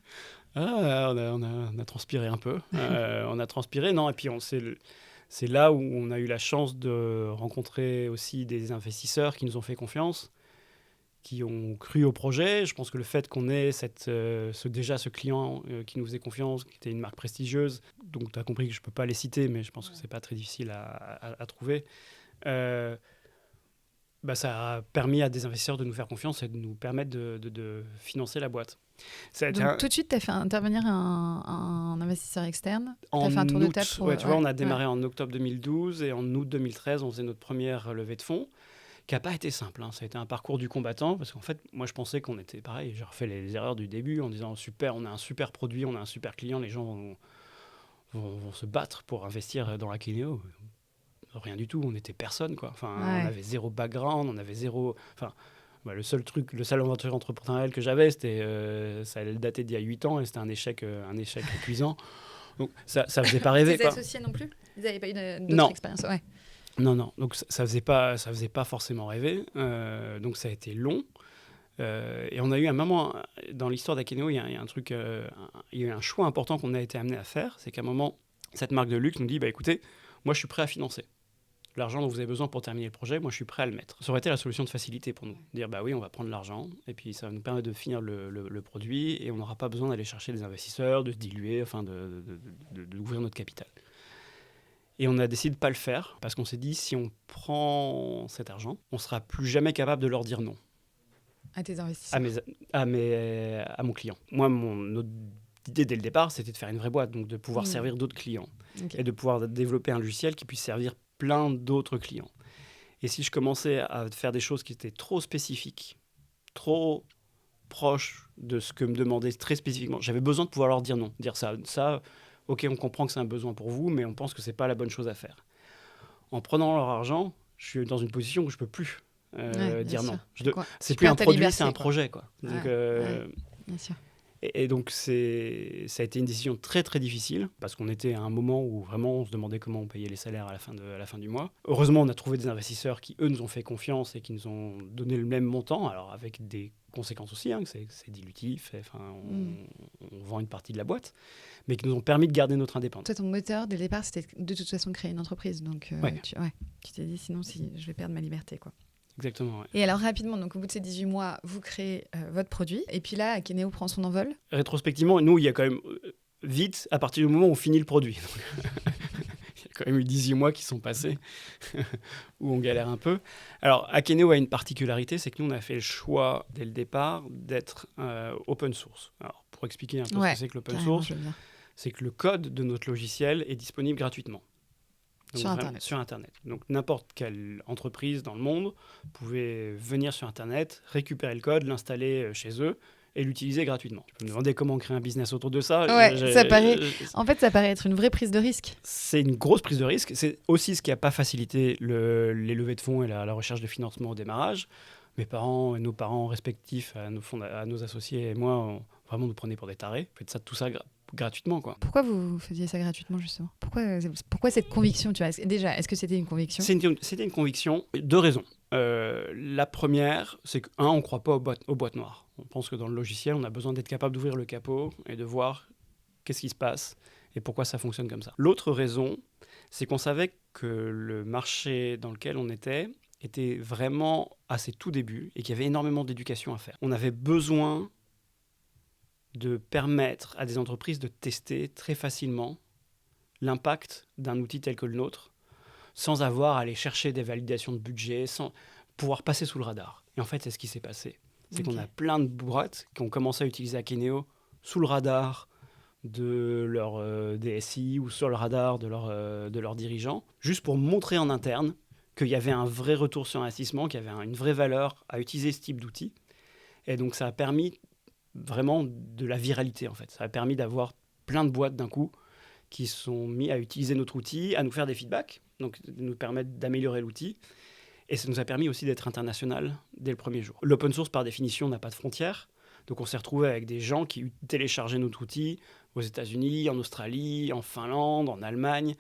On a transpiré un peu. On a transpiré, non. Et puis, c'est là où on a eu la chance de rencontrer aussi des investisseurs qui nous ont fait confiance, qui ont cru au projet. Je pense que le fait qu'on ait ce client qui nous faisait confiance, qui était une marque prestigieuse, donc tu as compris que je ne peux pas les citer, mais je pense que ce n'est pas très difficile à trouver, ça a permis à des investisseurs de nous faire confiance et de nous permettre de financer la boîte. Donc tout de suite, tu as fait intervenir un investisseur externe? Tu as fait un tour de table pour... on a démarré en octobre 2012 et en août 2013, on faisait notre première levée de fonds, qui n'a pas été simple. Ça a été un parcours du combattant, parce qu'en fait, moi, je pensais qu'on était pareil. J'ai refait les erreurs du début en disant, super, on a un super produit, on a un super client, les gens vont se battre pour investir dans Akeneo. Rien du tout, on n'était personne, quoi. On avait zéro background, on avait zéro... le seul aventure entrepreneuriale que j'avais, c'était, ça datait d'il y a 8 ans, et c'était un échec cuisant. Donc, ça faisait pas rêver. Tes associés non plus? Ils n'avaient pas eu d'autres expériences? Ouais. Non. Donc, ça faisait pas forcément rêver. Donc, ça a été long. Et on a eu un moment, dans l'histoire d'Akeneo, il y a un truc, il y a eu un choix important qu'on a été amené à faire. C'est qu'à un moment, cette marque de luxe nous dit, écoutez, moi, je suis prêt à financer. L'argent dont vous avez besoin pour terminer le projet, moi, je suis prêt à le mettre. Ça aurait été la solution de facilité pour nous. Dire, oui, on va prendre l'argent, et puis ça va nous permettre de finir le produit, et on n'aura pas besoin d'aller chercher des investisseurs, de se diluer, d'ouvrir notre capital. Et on a décidé de ne pas le faire parce qu'on s'est dit, si on prend cet argent, on ne sera plus jamais capable de leur dire non À tes investisseurs. à mon client. Moi, notre idée dès le départ, c'était de faire une vraie boîte, donc de pouvoir servir d'autres clients et de pouvoir développer un logiciel qui puisse servir plein d'autres clients. Et si je commençais à faire des choses qui étaient trop spécifiques, trop proches de ce que me demandait très spécifiquement, j'avais besoin de pouvoir leur dire non, dire ça, ok, on comprend que c'est un besoin pour vous, mais on pense que c'est pas la bonne chose à faire. En prenant leur argent, je suis dans une position où je peux plus dire non. C'est plus un produit, liberté, c'est un projet, quoi. Donc, bien sûr. Et donc, ça a été une décision très, très difficile, parce qu'on était à un moment où vraiment on se demandait comment on payait les salaires à la fin du mois. Heureusement, on a trouvé des investisseurs qui, eux, nous ont fait confiance et qui nous ont donné le même montant, alors avec des conséquences aussi, que c'est dilutif, on vend une partie de la boîte, mais qui nous ont permis de garder notre indépendance. Toi, ton moteur, dès le départ, c'était de toute façon de créer une entreprise, donc tu t'es dit, sinon, je vais perdre ma liberté, quoi. Exactement, ouais. Et alors, rapidement, donc, au bout de ces 18 mois, vous créez votre produit. Et puis là, Akeneo prend son envol. Rétrospectivement, nous, il y a quand même vite, à partir du moment où on finit le produit. Il y a quand même eu 18 mois qui sont passés, où on galère un peu. Alors, Akeneo a une particularité, c'est que nous, on a fait le choix, dès le départ, d'être open source. Alors, pour expliquer un peu ce que c'est que l'open source, c'est que le code de notre logiciel est disponible gratuitement. Donc, sur Internet. Donc n'importe quelle entreprise dans le monde pouvait venir sur Internet, récupérer le code, l'installer chez eux et l'utiliser gratuitement. Tu peux me demander comment créer un business autour de ça. En fait, ça paraît être une vraie prise de risque. C'est une grosse prise de risque. C'est aussi ce qui n'a pas facilité les levées de fonds et la recherche de financement au démarrage. Mes parents et nos parents respectifs, à nos associés et moi, vraiment nous prenaient pour des tarés. Faites ça, tout ça gratuitement, quoi. Pourquoi vous faisiez ça gratuitement, justement ? Pourquoi cette conviction, tu vois ? Déjà, est-ce que c'était une conviction ? C'était une conviction, deux raisons. La première, c'est que, on ne croit pas aux boîtes noires. On pense que dans le logiciel, on a besoin d'être capable d'ouvrir le capot et de voir qu'est-ce qui se passe et pourquoi ça fonctionne comme ça. L'autre raison, c'est qu'on savait que le marché dans lequel on était vraiment à ses tout débuts et qu'il y avait énormément d'éducation à faire. On avait besoin de permettre à des entreprises de tester très facilement l'impact d'un outil tel que le nôtre, sans avoir à aller chercher des validations de budget, sans pouvoir passer sous le radar. Et en fait, c'est ce qui s'est passé. C'est qu'on a plein de boîtes qui ont commencé à utiliser Akeneo sous le radar de leur DSI ou sur le radar de leurs dirigeants, juste pour montrer en interne qu'il y avait un vrai retour sur investissement, qu'il y avait une vraie valeur à utiliser ce type d'outil. Et donc, ça a permis vraiment de la viralité, en fait. Ça a permis d'avoir plein de boîtes d'un coup qui sont mis à utiliser notre outil, à nous faire des feedbacks, donc nous permettre d'améliorer l'outil. Et ça nous a permis aussi d'être international dès le premier jour. L'open source, par définition, n'a pas de frontières. Donc, on s'est retrouvé avec des gens qui téléchargeaient notre outil aux États-Unis, en Australie, en Finlande, en Allemagne.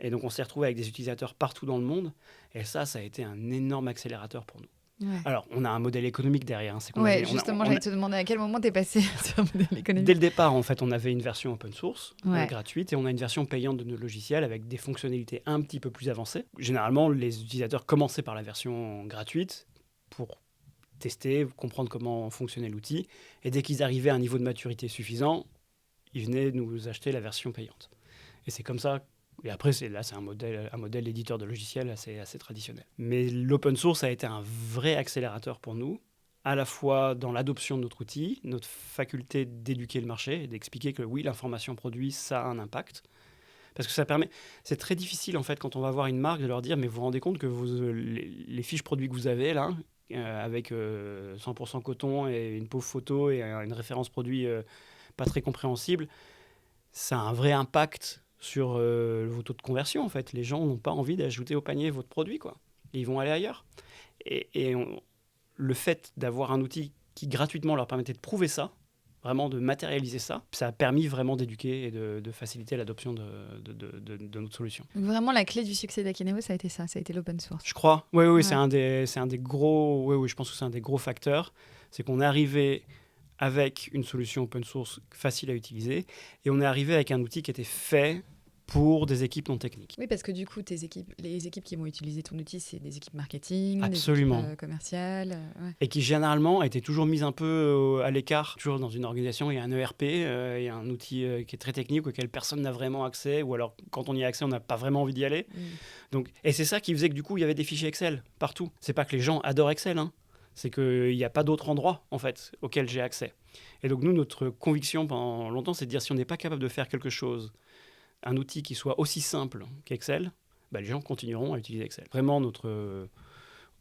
Et donc, on s'est retrouvé avec des utilisateurs partout dans le monde. Et ça a été un énorme accélérateur pour nous. Ouais. Alors, on a un modèle économique derrière. J'allais te demander à quel moment tu es passé sur un modèle économique. Dès le départ, en fait, on avait une version open source, gratuite, et on a une version payante de nos logiciels avec des fonctionnalités un petit peu plus avancées. Généralement, les utilisateurs commençaient par la version gratuite pour tester, comprendre comment fonctionnait l'outil, et dès qu'ils arrivaient à un niveau de maturité suffisant, ils venaient nous acheter la version payante. Et c'est comme ça. Et après, c'est un modèle d'éditeur de logiciels assez traditionnel. Mais l'open source a été un vrai accélérateur pour nous, à la fois dans l'adoption de notre outil, notre faculté d'éduquer le marché et d'expliquer que oui, l'information produit, ça a un impact. Parce que ça permet... C'est très difficile, en fait, quand on va voir une marque, de leur dire, mais vous vous rendez compte que les fiches produits que vous avez, là, avec 100% coton et une pauvre photo et une référence produit pas très compréhensible, ça a un vrai impact sur vos taux de conversion, en fait. Les gens n'ont pas envie d'ajouter au panier votre produit, quoi. Et ils vont aller ailleurs. Le fait d'avoir un outil qui gratuitement leur permettait de prouver ça, vraiment de matérialiser ça, ça a permis vraiment d'éduquer et de faciliter l'adoption de notre solution. Donc vraiment, la clé du succès d'Akeneo, ça a été ça, ça a été l'open source. Je crois. Oui, c'est un des gros... Oui, je pense que c'est un des gros facteurs. C'est qu'on est arrivé avec une solution open source facile à utiliser et on est arrivé avec un outil qui était fait pour des équipes non techniques. Oui, parce que du coup, les équipes qui vont utiliser ton outil, c'est des équipes marketing, Absolument. des équipes commerciales. Ouais. Et qui généralement étaient toujours mises un peu à l'écart. Toujours dans une organisation, il y a un ERP, il y a un outil qui est très technique auquel personne n'a vraiment accès, ou alors quand on y a accès, on n'a pas vraiment envie d'y aller. Donc, et c'est ça qui faisait que du coup, il y avait des fichiers Excel partout. C'est pas que les gens adorent Excel, hein. C'est qu'il n'y a pas d'autre endroit en fait auquel j'ai accès. Et donc nous, notre conviction pendant longtemps, c'est de dire si on n'est pas capable de faire quelque chose, un outil qui soit aussi simple qu'Excel, les gens continueront à utiliser Excel. Vraiment, notre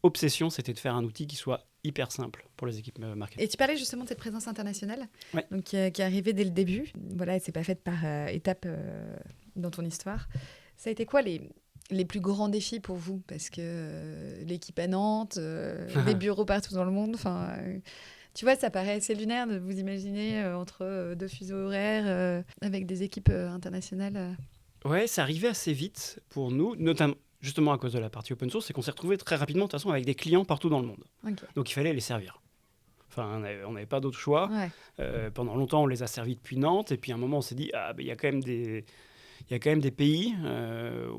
obsession, c'était de faire un outil qui soit hyper simple pour les équipes marketing. Et tu parlais justement de cette présence internationale, ouais. donc, qui est arrivée dès le début. Voilà, elle s'est pas faite par étapes dans ton histoire. Ça a été quoi les plus grands défis pour vous? Parce que l'équipe à Nantes, des bureaux partout dans le monde, tu vois, ça paraît assez lunaire de vous imaginer entre deux fuseaux horaires avec des équipes internationales. Ouais, ça arrivait assez vite pour nous, notamment justement à cause de la partie open source, c'est qu'on s'est retrouvé très rapidement de toute façon avec des clients partout dans le monde. Okay. Donc il fallait les servir. Enfin, on n'avait pas d'autre choix. Ouais. Pendant longtemps, on les a servis depuis Nantes, et puis à un moment, on s'est dit il y a quand même des pays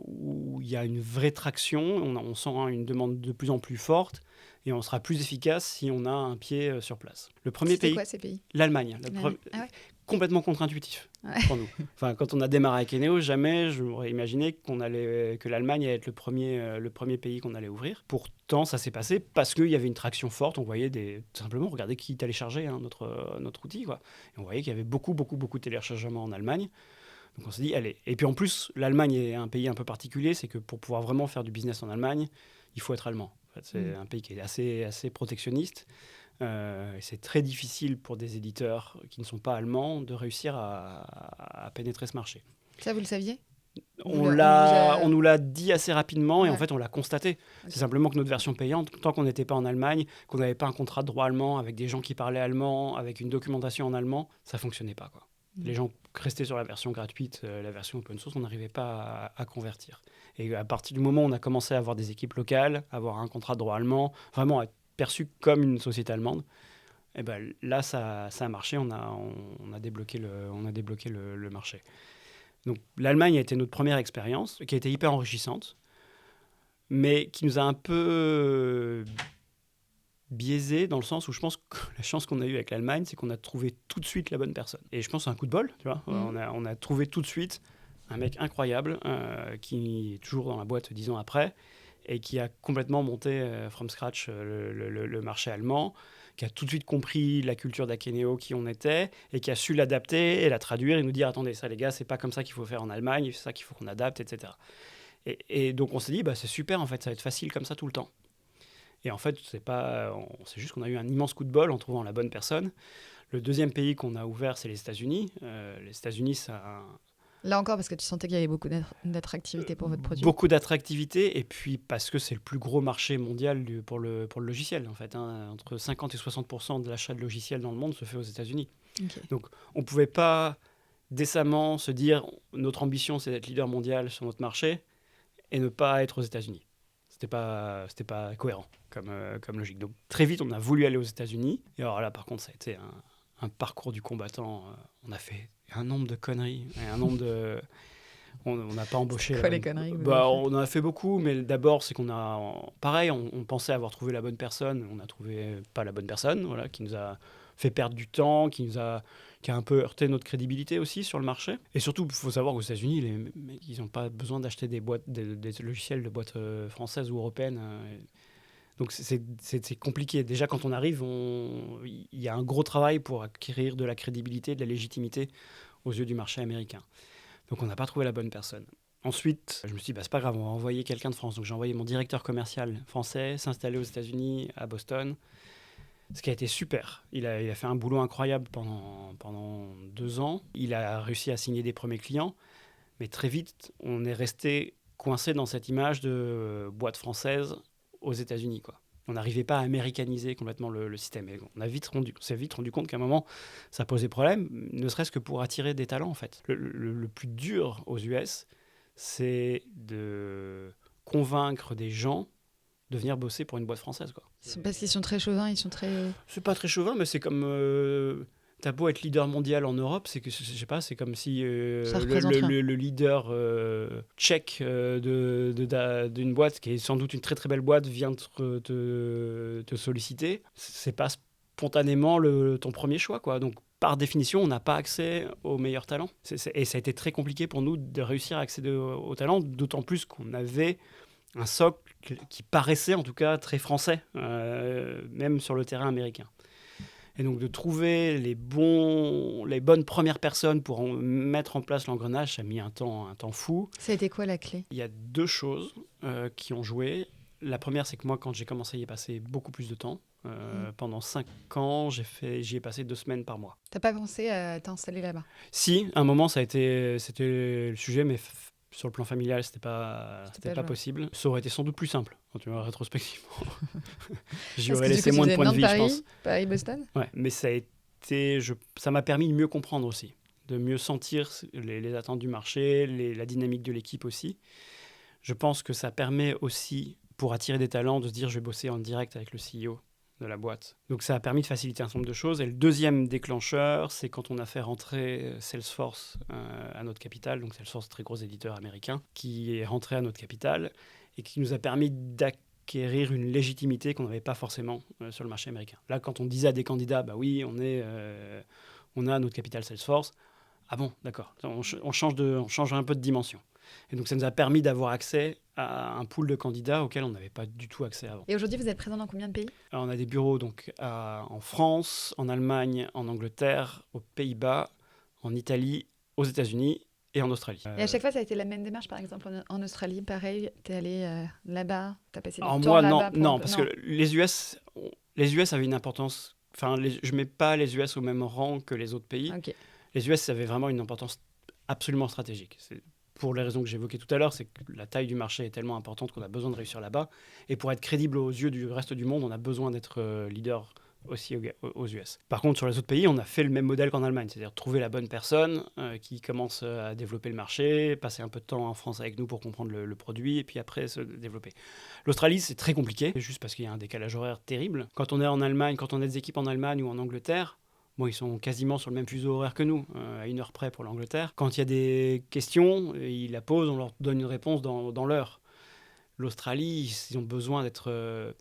où il y a une vraie traction, on sent une demande de plus en plus forte, et on sera plus efficace si on a un pied sur place. Le premier pays, quoi ces pays? L'Allemagne. Ouais. Complètement contre-intuitif pour nous. Enfin, quand on a démarré avec Eneo, jamais je m'aurais imaginé que l'Allemagne allait être le premier pays qu'on allait ouvrir. Pourtant, ça s'est passé parce qu'il y avait une traction forte. On voyait tout simplement, regardez qui téléchargeait notre outil, quoi. Et on voyait qu'il y avait beaucoup de téléchargements en Allemagne. Donc on s'est dit, allez. Et puis en plus, l'Allemagne est un pays un peu particulier, c'est que pour pouvoir vraiment faire du business en Allemagne, il faut être allemand. En fait, c'est un pays qui est assez protectionniste. C'est très difficile pour des éditeurs qui ne sont pas allemands de réussir à pénétrer ce marché. Ça, vous le saviez? On nous l'a dit assez rapidement, et en fait on l'a constaté. Okay. C'est simplement que notre version payante, tant qu'on n'était pas en Allemagne, qu'on n'avait pas un contrat de droit allemand avec des gens qui parlaient allemand, avec une documentation en allemand, ça ne fonctionnait pas, quoi. Les gens restaient sur la version gratuite, la version open source, on n'arrivait pas à convertir. Et à partir du moment où on a commencé à avoir des équipes locales, avoir un contrat de droit allemand, vraiment être perçu comme une société allemande, et là ça a marché, on a débloqué le marché. Donc l'Allemagne a été notre première expérience, qui a été hyper enrichissante, mais qui nous a un peu biaisé dans le sens où je pense que la chance qu'on a eue avec l'Allemagne, c'est qu'on a trouvé tout de suite la bonne personne. Et je pense que c'est un coup de bol, tu vois. On a trouvé tout de suite un mec incroyable qui est toujours dans la boîte 10 ans après et qui a complètement monté from scratch le marché allemand, qui a tout de suite compris la culture d'Akeneo, qui on était, et qui a su l'adapter et la traduire et nous dire attendez, ça les gars, c'est pas comme ça qu'il faut faire en Allemagne, c'est ça qu'il faut qu'on adapte, etc. Et donc on s'est dit c'est super, en fait, ça va être facile comme ça tout le temps. Et en fait, c'est juste qu'on a eu un immense coup de bol en trouvant la bonne personne. Le deuxième pays qu'on a ouvert, c'est les États-Unis. Les États-Unis, ça... Là encore, parce que tu sentais qu'il y avait beaucoup d'attractivité pour votre produit. Beaucoup d'attractivité, et puis parce que c'est le plus gros marché mondial pour le logiciel, en fait. Entre 50 et 60% de l'achat de logiciels dans le monde se fait aux États-Unis. Okay. Donc, on ne pouvait pas décemment se dire notre ambition, c'est d'être leader mondial sur notre marché et ne pas être aux États-Unis. C'était pas cohérent comme logique. Donc, très vite, on a voulu aller aux États-Unis. Et alors là, par contre, ça a été un parcours du combattant. On a fait un nombre de conneries, et un nombre de... On n'a pas embauché... Quoi les conneries on en a fait beaucoup, mais d'abord, c'est qu'on a... Pareil, on pensait avoir trouvé la bonne personne, on n'a trouvé pas la bonne personne, voilà, qui nous a fait perdre du temps, qui a un peu heurté notre crédibilité aussi sur le marché. Et surtout, il faut savoir qu'aux États-Unis, les mecs, ils n'ont pas besoin d'acheter des logiciels de boîtes françaises ou européennes. Donc c'est compliqué. Déjà, quand on arrive, il y a un gros travail pour acquérir de la crédibilité, de la légitimité aux yeux du marché américain. Donc on n'a pas trouvé la bonne personne. Ensuite, je me suis dit, c'est pas grave, on va envoyer quelqu'un de France. Donc j'ai envoyé mon directeur commercial français s'installer aux États-Unis, à Boston, ce qui a été super. Il a fait un boulot incroyable pendant 2 ans. Il a réussi à signer des premiers clients, mais très vite, on est resté coincé dans cette image de boîte française aux États-Unis, quoi. On n'arrivait pas à américaniser complètement le système. Et on s'est vite rendu compte qu'à un moment, ça posait problème, ne serait-ce que pour attirer des talents, en fait. Le plus dur aux US, c'est de convaincre des gens de venir bosser pour une boîte française, quoi. C'est parce qu'ils sont très chauvins, ils sont très... C'est pas très chauvin, mais c'est comme... T'as beau être leader mondial en Europe, c'est que, je sais pas, c'est comme si Ça représente rien. le leader tchèque d'une boîte, qui est sans doute une très très belle boîte, vient te solliciter. C'est pas spontanément ton premier choix, quoi. Donc, par définition, on n'a pas accès aux meilleurs talents. Et ça a été très compliqué pour nous de réussir à accéder aux talents, d'autant plus qu'on avait un socle qui paraissait en tout cas très français, même sur le terrain américain. Et donc de trouver les bonnes premières personnes pour mettre en place l'engrenage, ça a mis un temps fou. Ça a été quoi la clé? Il y a 2 choses qui ont joué. La première, c'est que moi, quand j'ai commencé à y passer beaucoup plus de temps, pendant 5 ans, j'y ai passé 2 semaines par mois. T'as pas pensé à t'installer là-bas? Si, à un moment, c'était le sujet, mais sur le plan familial, c'était pas possible. Ça aurait été sans doute plus simple, tu vois, rétrospectivement. J'y aurais laissé moins de points de vie, je pense. Paris-Boston? Ouais, mais ça m'a permis de mieux comprendre aussi, de mieux sentir les attentes du marché, la dynamique de l'équipe aussi. Je pense que ça permet aussi, pour attirer des talents, de se dire je vais bosser en direct avec le CEO de la boîte. Donc ça a permis de faciliter un certain nombre de choses. Et le deuxième déclencheur, c'est quand on a fait rentrer Salesforce à notre capital. Donc Salesforce, très gros éditeur américain, qui est rentré à notre capital et qui nous a permis d'acquérir une légitimité qu'on n'avait pas forcément sur le marché américain. Là, quand on disait à des candidats, bah oui, on a notre capital Salesforce. Ah bon, d'accord. On change un peu de dimension. Et donc ça nous a permis d'avoir accès à un pool de candidats auxquels on n'avait pas du tout accès avant. Et aujourd'hui, vous êtes présent dans combien de pays? Alors, on a des bureaux donc, en France, en Allemagne, en Angleterre, aux Pays-Bas, en Italie, aux États-Unis et en Australie. Et à chaque fois, ça a été la même démarche, par exemple en Australie, pareil, t'es allé là-bas, t'as passé du Alors temps moi, là-bas? non, parce que les US avaient une importance... Enfin, je ne mets pas les US au même rang que les autres pays. Ok. Les US avaient vraiment une importance absolument stratégique. C'est pour les raisons que j'évoquais tout à l'heure, c'est que la taille du marché est tellement importante qu'on a besoin de réussir là-bas. Et pour être crédible aux yeux du reste du monde, on a besoin d'être leader aussi aux US. Par contre, sur les autres pays, on a fait le même modèle qu'en Allemagne, c'est-à-dire trouver la bonne personne qui commence à développer le marché, passer un peu de temps en France avec nous pour comprendre le produit, et puis après se développer. L'Australie, c'est très compliqué, juste parce qu'il y a un décalage horaire terrible. Quand on est en Allemagne, quand on a des équipes en Allemagne ou en Angleterre, bon, ils sont quasiment sur le même fuseau horaire que nous, à 1 heure près pour l'Angleterre. Quand il y a des questions, ils la posent, on leur donne une réponse dans l'heure. L'Australie, ils ont besoin d'être...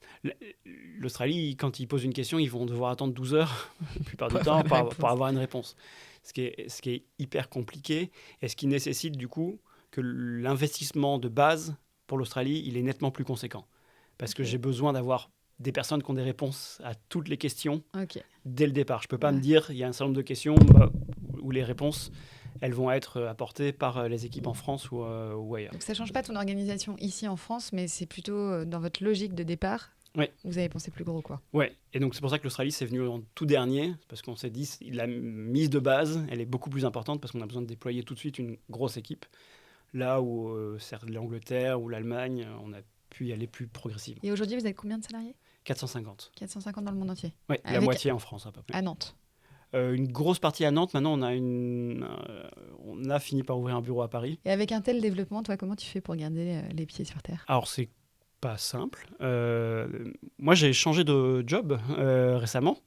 L'Australie, quand ils posent une question, ils vont devoir attendre 12 heures, la plupart du temps, pour avoir une réponse. Ce qui est hyper compliqué, et ce qui nécessite du coup que l'investissement de base pour l'Australie, il est nettement plus conséquent. Parce que j'ai besoin d'avoir des personnes qui ont des réponses à toutes les questions dès le départ. Je ne peux pas me dire, il y a un certain nombre de questions où les réponses, elles vont être apportées par les équipes en France ou ailleurs. Donc ça ne change pas ton organisation ici en France, mais c'est plutôt dans votre logique de départ. Ouais. Vous avez pensé plus gros, quoi. Ouais, et donc c'est pour ça que l'Australie, c'est venu en tout dernier, parce qu'on s'est dit, la mise de base, elle est beaucoup plus importante, parce qu'on a besoin de déployer tout de suite une grosse équipe. Là où l'Angleterre ou l'Allemagne, on a pu y aller plus progressivement. Et aujourd'hui, vous êtes combien de salariés? 450. 450 dans le monde entier? Oui, la moitié en France à peu près. À Nantes? Une grosse partie à Nantes. Maintenant, on a fini par ouvrir un bureau à Paris. Et avec un tel développement, toi, comment tu fais pour garder les pieds sur terre? Alors, c'est pas simple. Moi, j'ai changé de job récemment.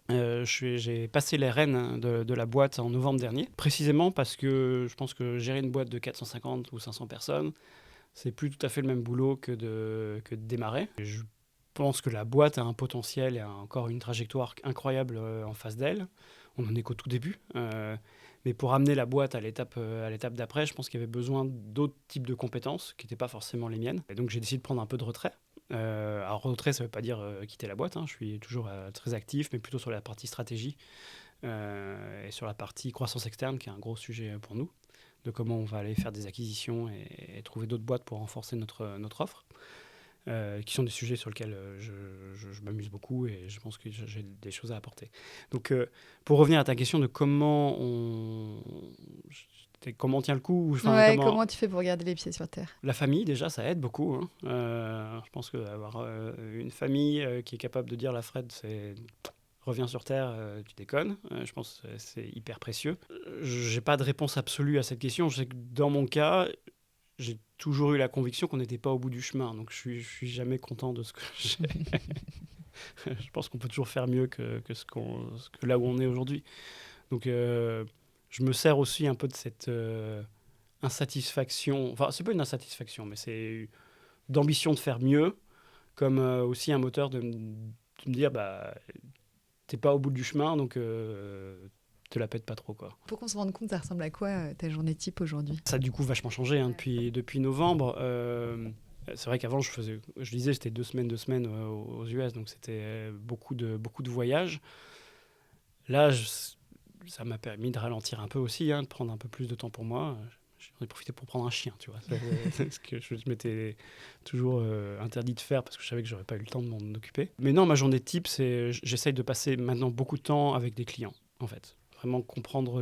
J'ai passé les rênes de la boîte en novembre dernier, précisément parce que je pense que gérer une boîte de 450 ou 500 personnes, c'est plus tout à fait le même boulot que de démarrer. Je pense que la boîte a un potentiel et a encore une trajectoire incroyable en face d'elle. On n'en est qu'au tout début. Mais pour amener la boîte à l'étape d'après, je pense qu'il y avait besoin d'autres types de compétences qui n'étaient pas forcément les miennes. Et donc j'ai décidé de prendre un peu de retrait. Alors retrait, ça ne veut pas dire quitter la boîte. Je suis toujours très actif, mais plutôt sur la partie stratégie et sur la partie croissance externe, qui est un gros sujet pour nous, de comment on va aller faire des acquisitions et trouver d'autres boîtes pour renforcer notre offre. Qui sont des sujets sur lesquels je m'amuse beaucoup et je pense que j'ai des choses à apporter. Donc, pour revenir à ta question de comment on tient le coup, comment tu fais pour garder les pieds sur terre? La famille, déjà, ça aide beaucoup. Je pense qu'avoir une famille qui est capable de dire la Fred, c'est reviens sur terre, tu déconnes. Je pense que c'est hyper précieux. J'ai pas de réponse absolue à cette question. Je sais que dans mon cas, j'ai toujours eu la conviction qu'on n'était pas au bout du chemin. Donc, je suis jamais content de ce que j'ai. Je pense qu'on peut toujours faire mieux que là où on est aujourd'hui. Donc, je me sers aussi un peu de cette insatisfaction. Enfin, c'est pas une insatisfaction, mais c'est d'ambition de faire mieux, comme aussi un moteur de me dire, t'es pas au bout du chemin, donc te la pète pas trop, quoi. Pour qu'on se rende compte, ça ressemble à quoi ta journée type aujourd'hui? Ça a du coup vachement changé depuis novembre. C'est vrai qu'avant, je disais, c'était 2 semaines aux US, donc c'était beaucoup de voyages. Là, ça m'a permis de ralentir un peu aussi, de prendre un peu plus de temps pour moi. J'en ai profité pour prendre un chien, tu vois. C'est ce que je m'étais toujours interdit de faire parce que je savais que j'aurais pas eu le temps de m'en occuper. Mais non, ma journée type, c'est j'essaye de passer maintenant beaucoup de temps avec des clients, en fait. Vraiment comprendre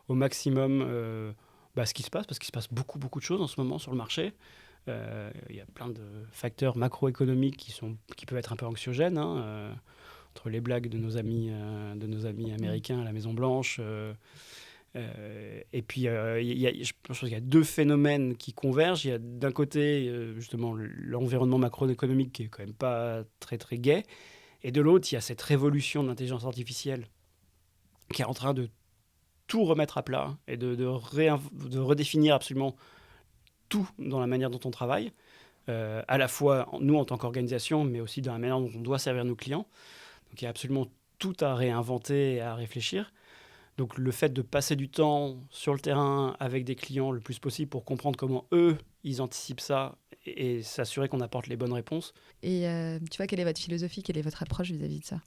au maximum ce qui se passe, parce qu'il se passe beaucoup de choses en ce moment sur le marché. Il y a plein de facteurs macroéconomiques qui peuvent être un peu anxiogènes, entre les blagues de nos amis américains à la Maison-Blanche. Et puis, je pense qu'il y a 2 phénomènes qui convergent. Il y a d'un côté, justement, l'environnement macroéconomique qui est quand même pas très, très gai. Et de l'autre, il y a cette révolution de l'intelligence artificielle qui est en train de tout remettre à plat et de redéfinir absolument tout dans la manière dont on travaille, à la fois nous en tant qu'organisation, mais aussi dans la manière dont on doit servir nos clients. Donc il y a absolument tout à réinventer et à réfléchir. Donc le fait de passer du temps sur le terrain avec des clients le plus possible pour comprendre comment eux, ils anticipent ça et s'assurer qu'on apporte les bonnes réponses. Et tu vois, quelle est votre philosophie, quelle est votre approche vis-à-vis de ça?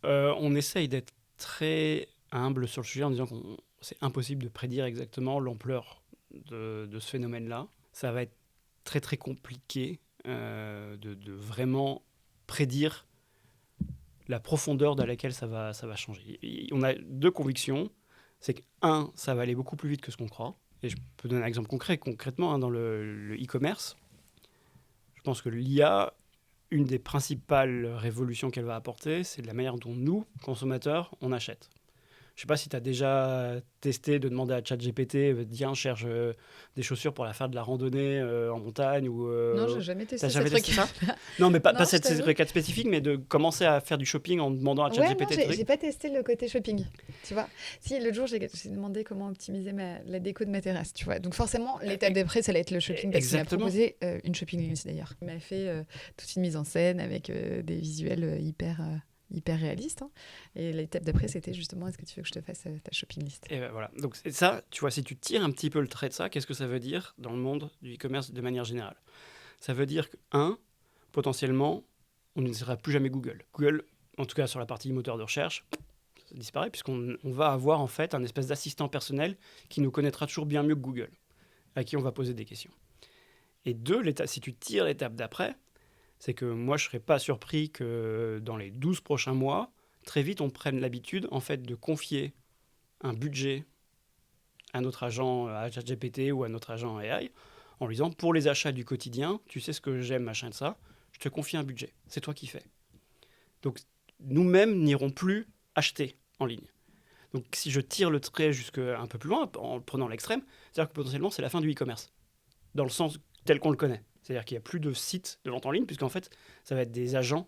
On essaye d'être très humble sur le sujet en disant que c'est impossible de prédire exactement l'ampleur de ce phénomène-là. Ça va être très très compliqué de vraiment prédire la profondeur dans laquelle ça va changer. Et on a 2 convictions. C'est que, 1, ça va aller beaucoup plus vite que ce qu'on croit. Et je peux donner un exemple concrètement, dans le e-commerce. Je pense que l'IA, une des principales révolutions qu'elle va apporter, c'est de la manière dont nous, consommateurs, on achète. Je ne sais pas si tu as déjà testé de demander à ChatGPT, tiens, cherche des chaussures pour faire de la randonnée en montagne ou. Non, je n'ai jamais testé ça. Non, mais pas cette requête spécifique, mais de commencer à faire du shopping en demandant à ChatGPT. Ouais, non, j'ai pas testé le côté shopping. Tu vois, si l'autre jour j'ai demandé comment optimiser la déco de ma terrasse, tu vois. Donc forcément, l'étape d'après, ça allait être le shopping. Parce qu'il m'a proposé une shopping list d'ailleurs. Il m'a fait toute une mise en scène avec des visuels hyper réaliste. Et l'étape d'après, c'était justement, est-ce que tu veux que je te fasse ta shopping list? Et voilà. Donc ça, tu vois, si tu tires un petit peu le trait de ça, qu'est-ce que ça veut dire dans le monde du e-commerce de manière générale? Ça veut dire que, potentiellement, on n'utilisera plus jamais Google. Google, en tout cas sur la partie moteur de recherche, ça disparaît puisqu'on va avoir en fait un espèce d'assistant personnel qui nous connaîtra toujours bien mieux que Google, à qui on va poser des questions. Et 2, si tu tires l'étape d'après, c'est que moi, je ne serais pas surpris que dans les 12 prochains mois, très vite, on prenne l'habitude en fait, de confier un budget à notre agent à ChatGPT ou à notre agent AI en lui disant, pour les achats du quotidien, tu sais ce que j'aime, machin de ça, je te confie un budget. C'est toi qui fais. Donc, nous-mêmes n'irons plus acheter en ligne. Donc, si je tire le trait jusqu'à un peu plus loin, en prenant l'extrême, c'est-à-dire que potentiellement, c'est la fin du e-commerce, dans le sens tel qu'on le connaît. C'est-à-dire qu'il n'y a plus de sites de vente en ligne, puisqu'en fait, ça va être des agents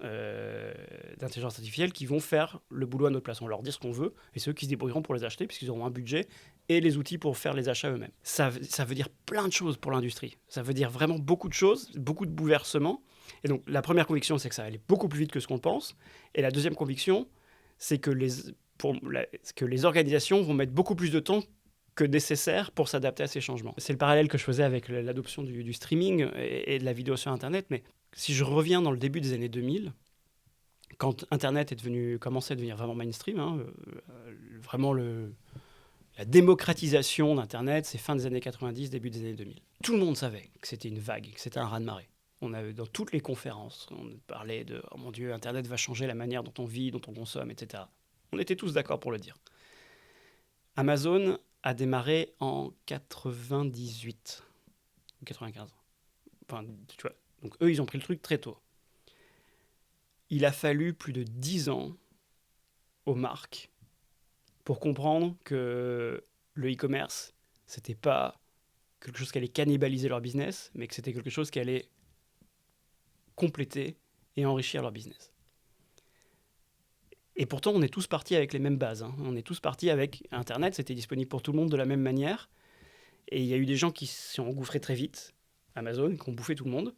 d'intelligence artificielle qui vont faire le boulot à notre place. On leur dit ce qu'on veut, et c'est eux qui se débrouilleront pour les acheter, puisqu'ils auront un budget et les outils pour faire les achats eux-mêmes. Ça veut dire plein de choses pour l'industrie. Ça veut dire vraiment beaucoup de choses, beaucoup de bouleversements. Et donc, la première conviction, c'est que ça va aller beaucoup plus vite que ce qu'on pense. Et la deuxième conviction, c'est que les organisations vont mettre beaucoup plus de temps que nécessaire pour s'adapter à ces changements. C'est le parallèle que je faisais avec l'adoption du streaming et de la vidéo sur Internet. Mais si je reviens dans le début des années 2000, quand Internet commençait à devenir vraiment mainstream, vraiment la démocratisation d'Internet, c'est fin des années 90, début des années 2000. Tout le monde savait que c'était une vague, que c'était un raz-de-marée. On avait dans toutes les conférences, on parlait de « Oh mon Dieu, Internet va changer la manière dont on vit, dont on consomme, etc. » On était tous d'accord pour le dire. Amazon a démarré en 98 ou 95. Enfin, tu vois. Donc eux, ils ont pris le truc très tôt. Il a fallu plus de 10 ans aux marques pour comprendre que le e-commerce, c'était pas quelque chose qui allait cannibaliser leur business, mais que c'était quelque chose qui allait compléter et enrichir leur business. Et pourtant, on est tous partis avec les mêmes bases. On est tous partis avec Internet, c'était disponible pour tout le monde de la même manière. Et il y a eu des gens qui se sont engouffrés très vite, Amazon, qui ont bouffé tout le monde.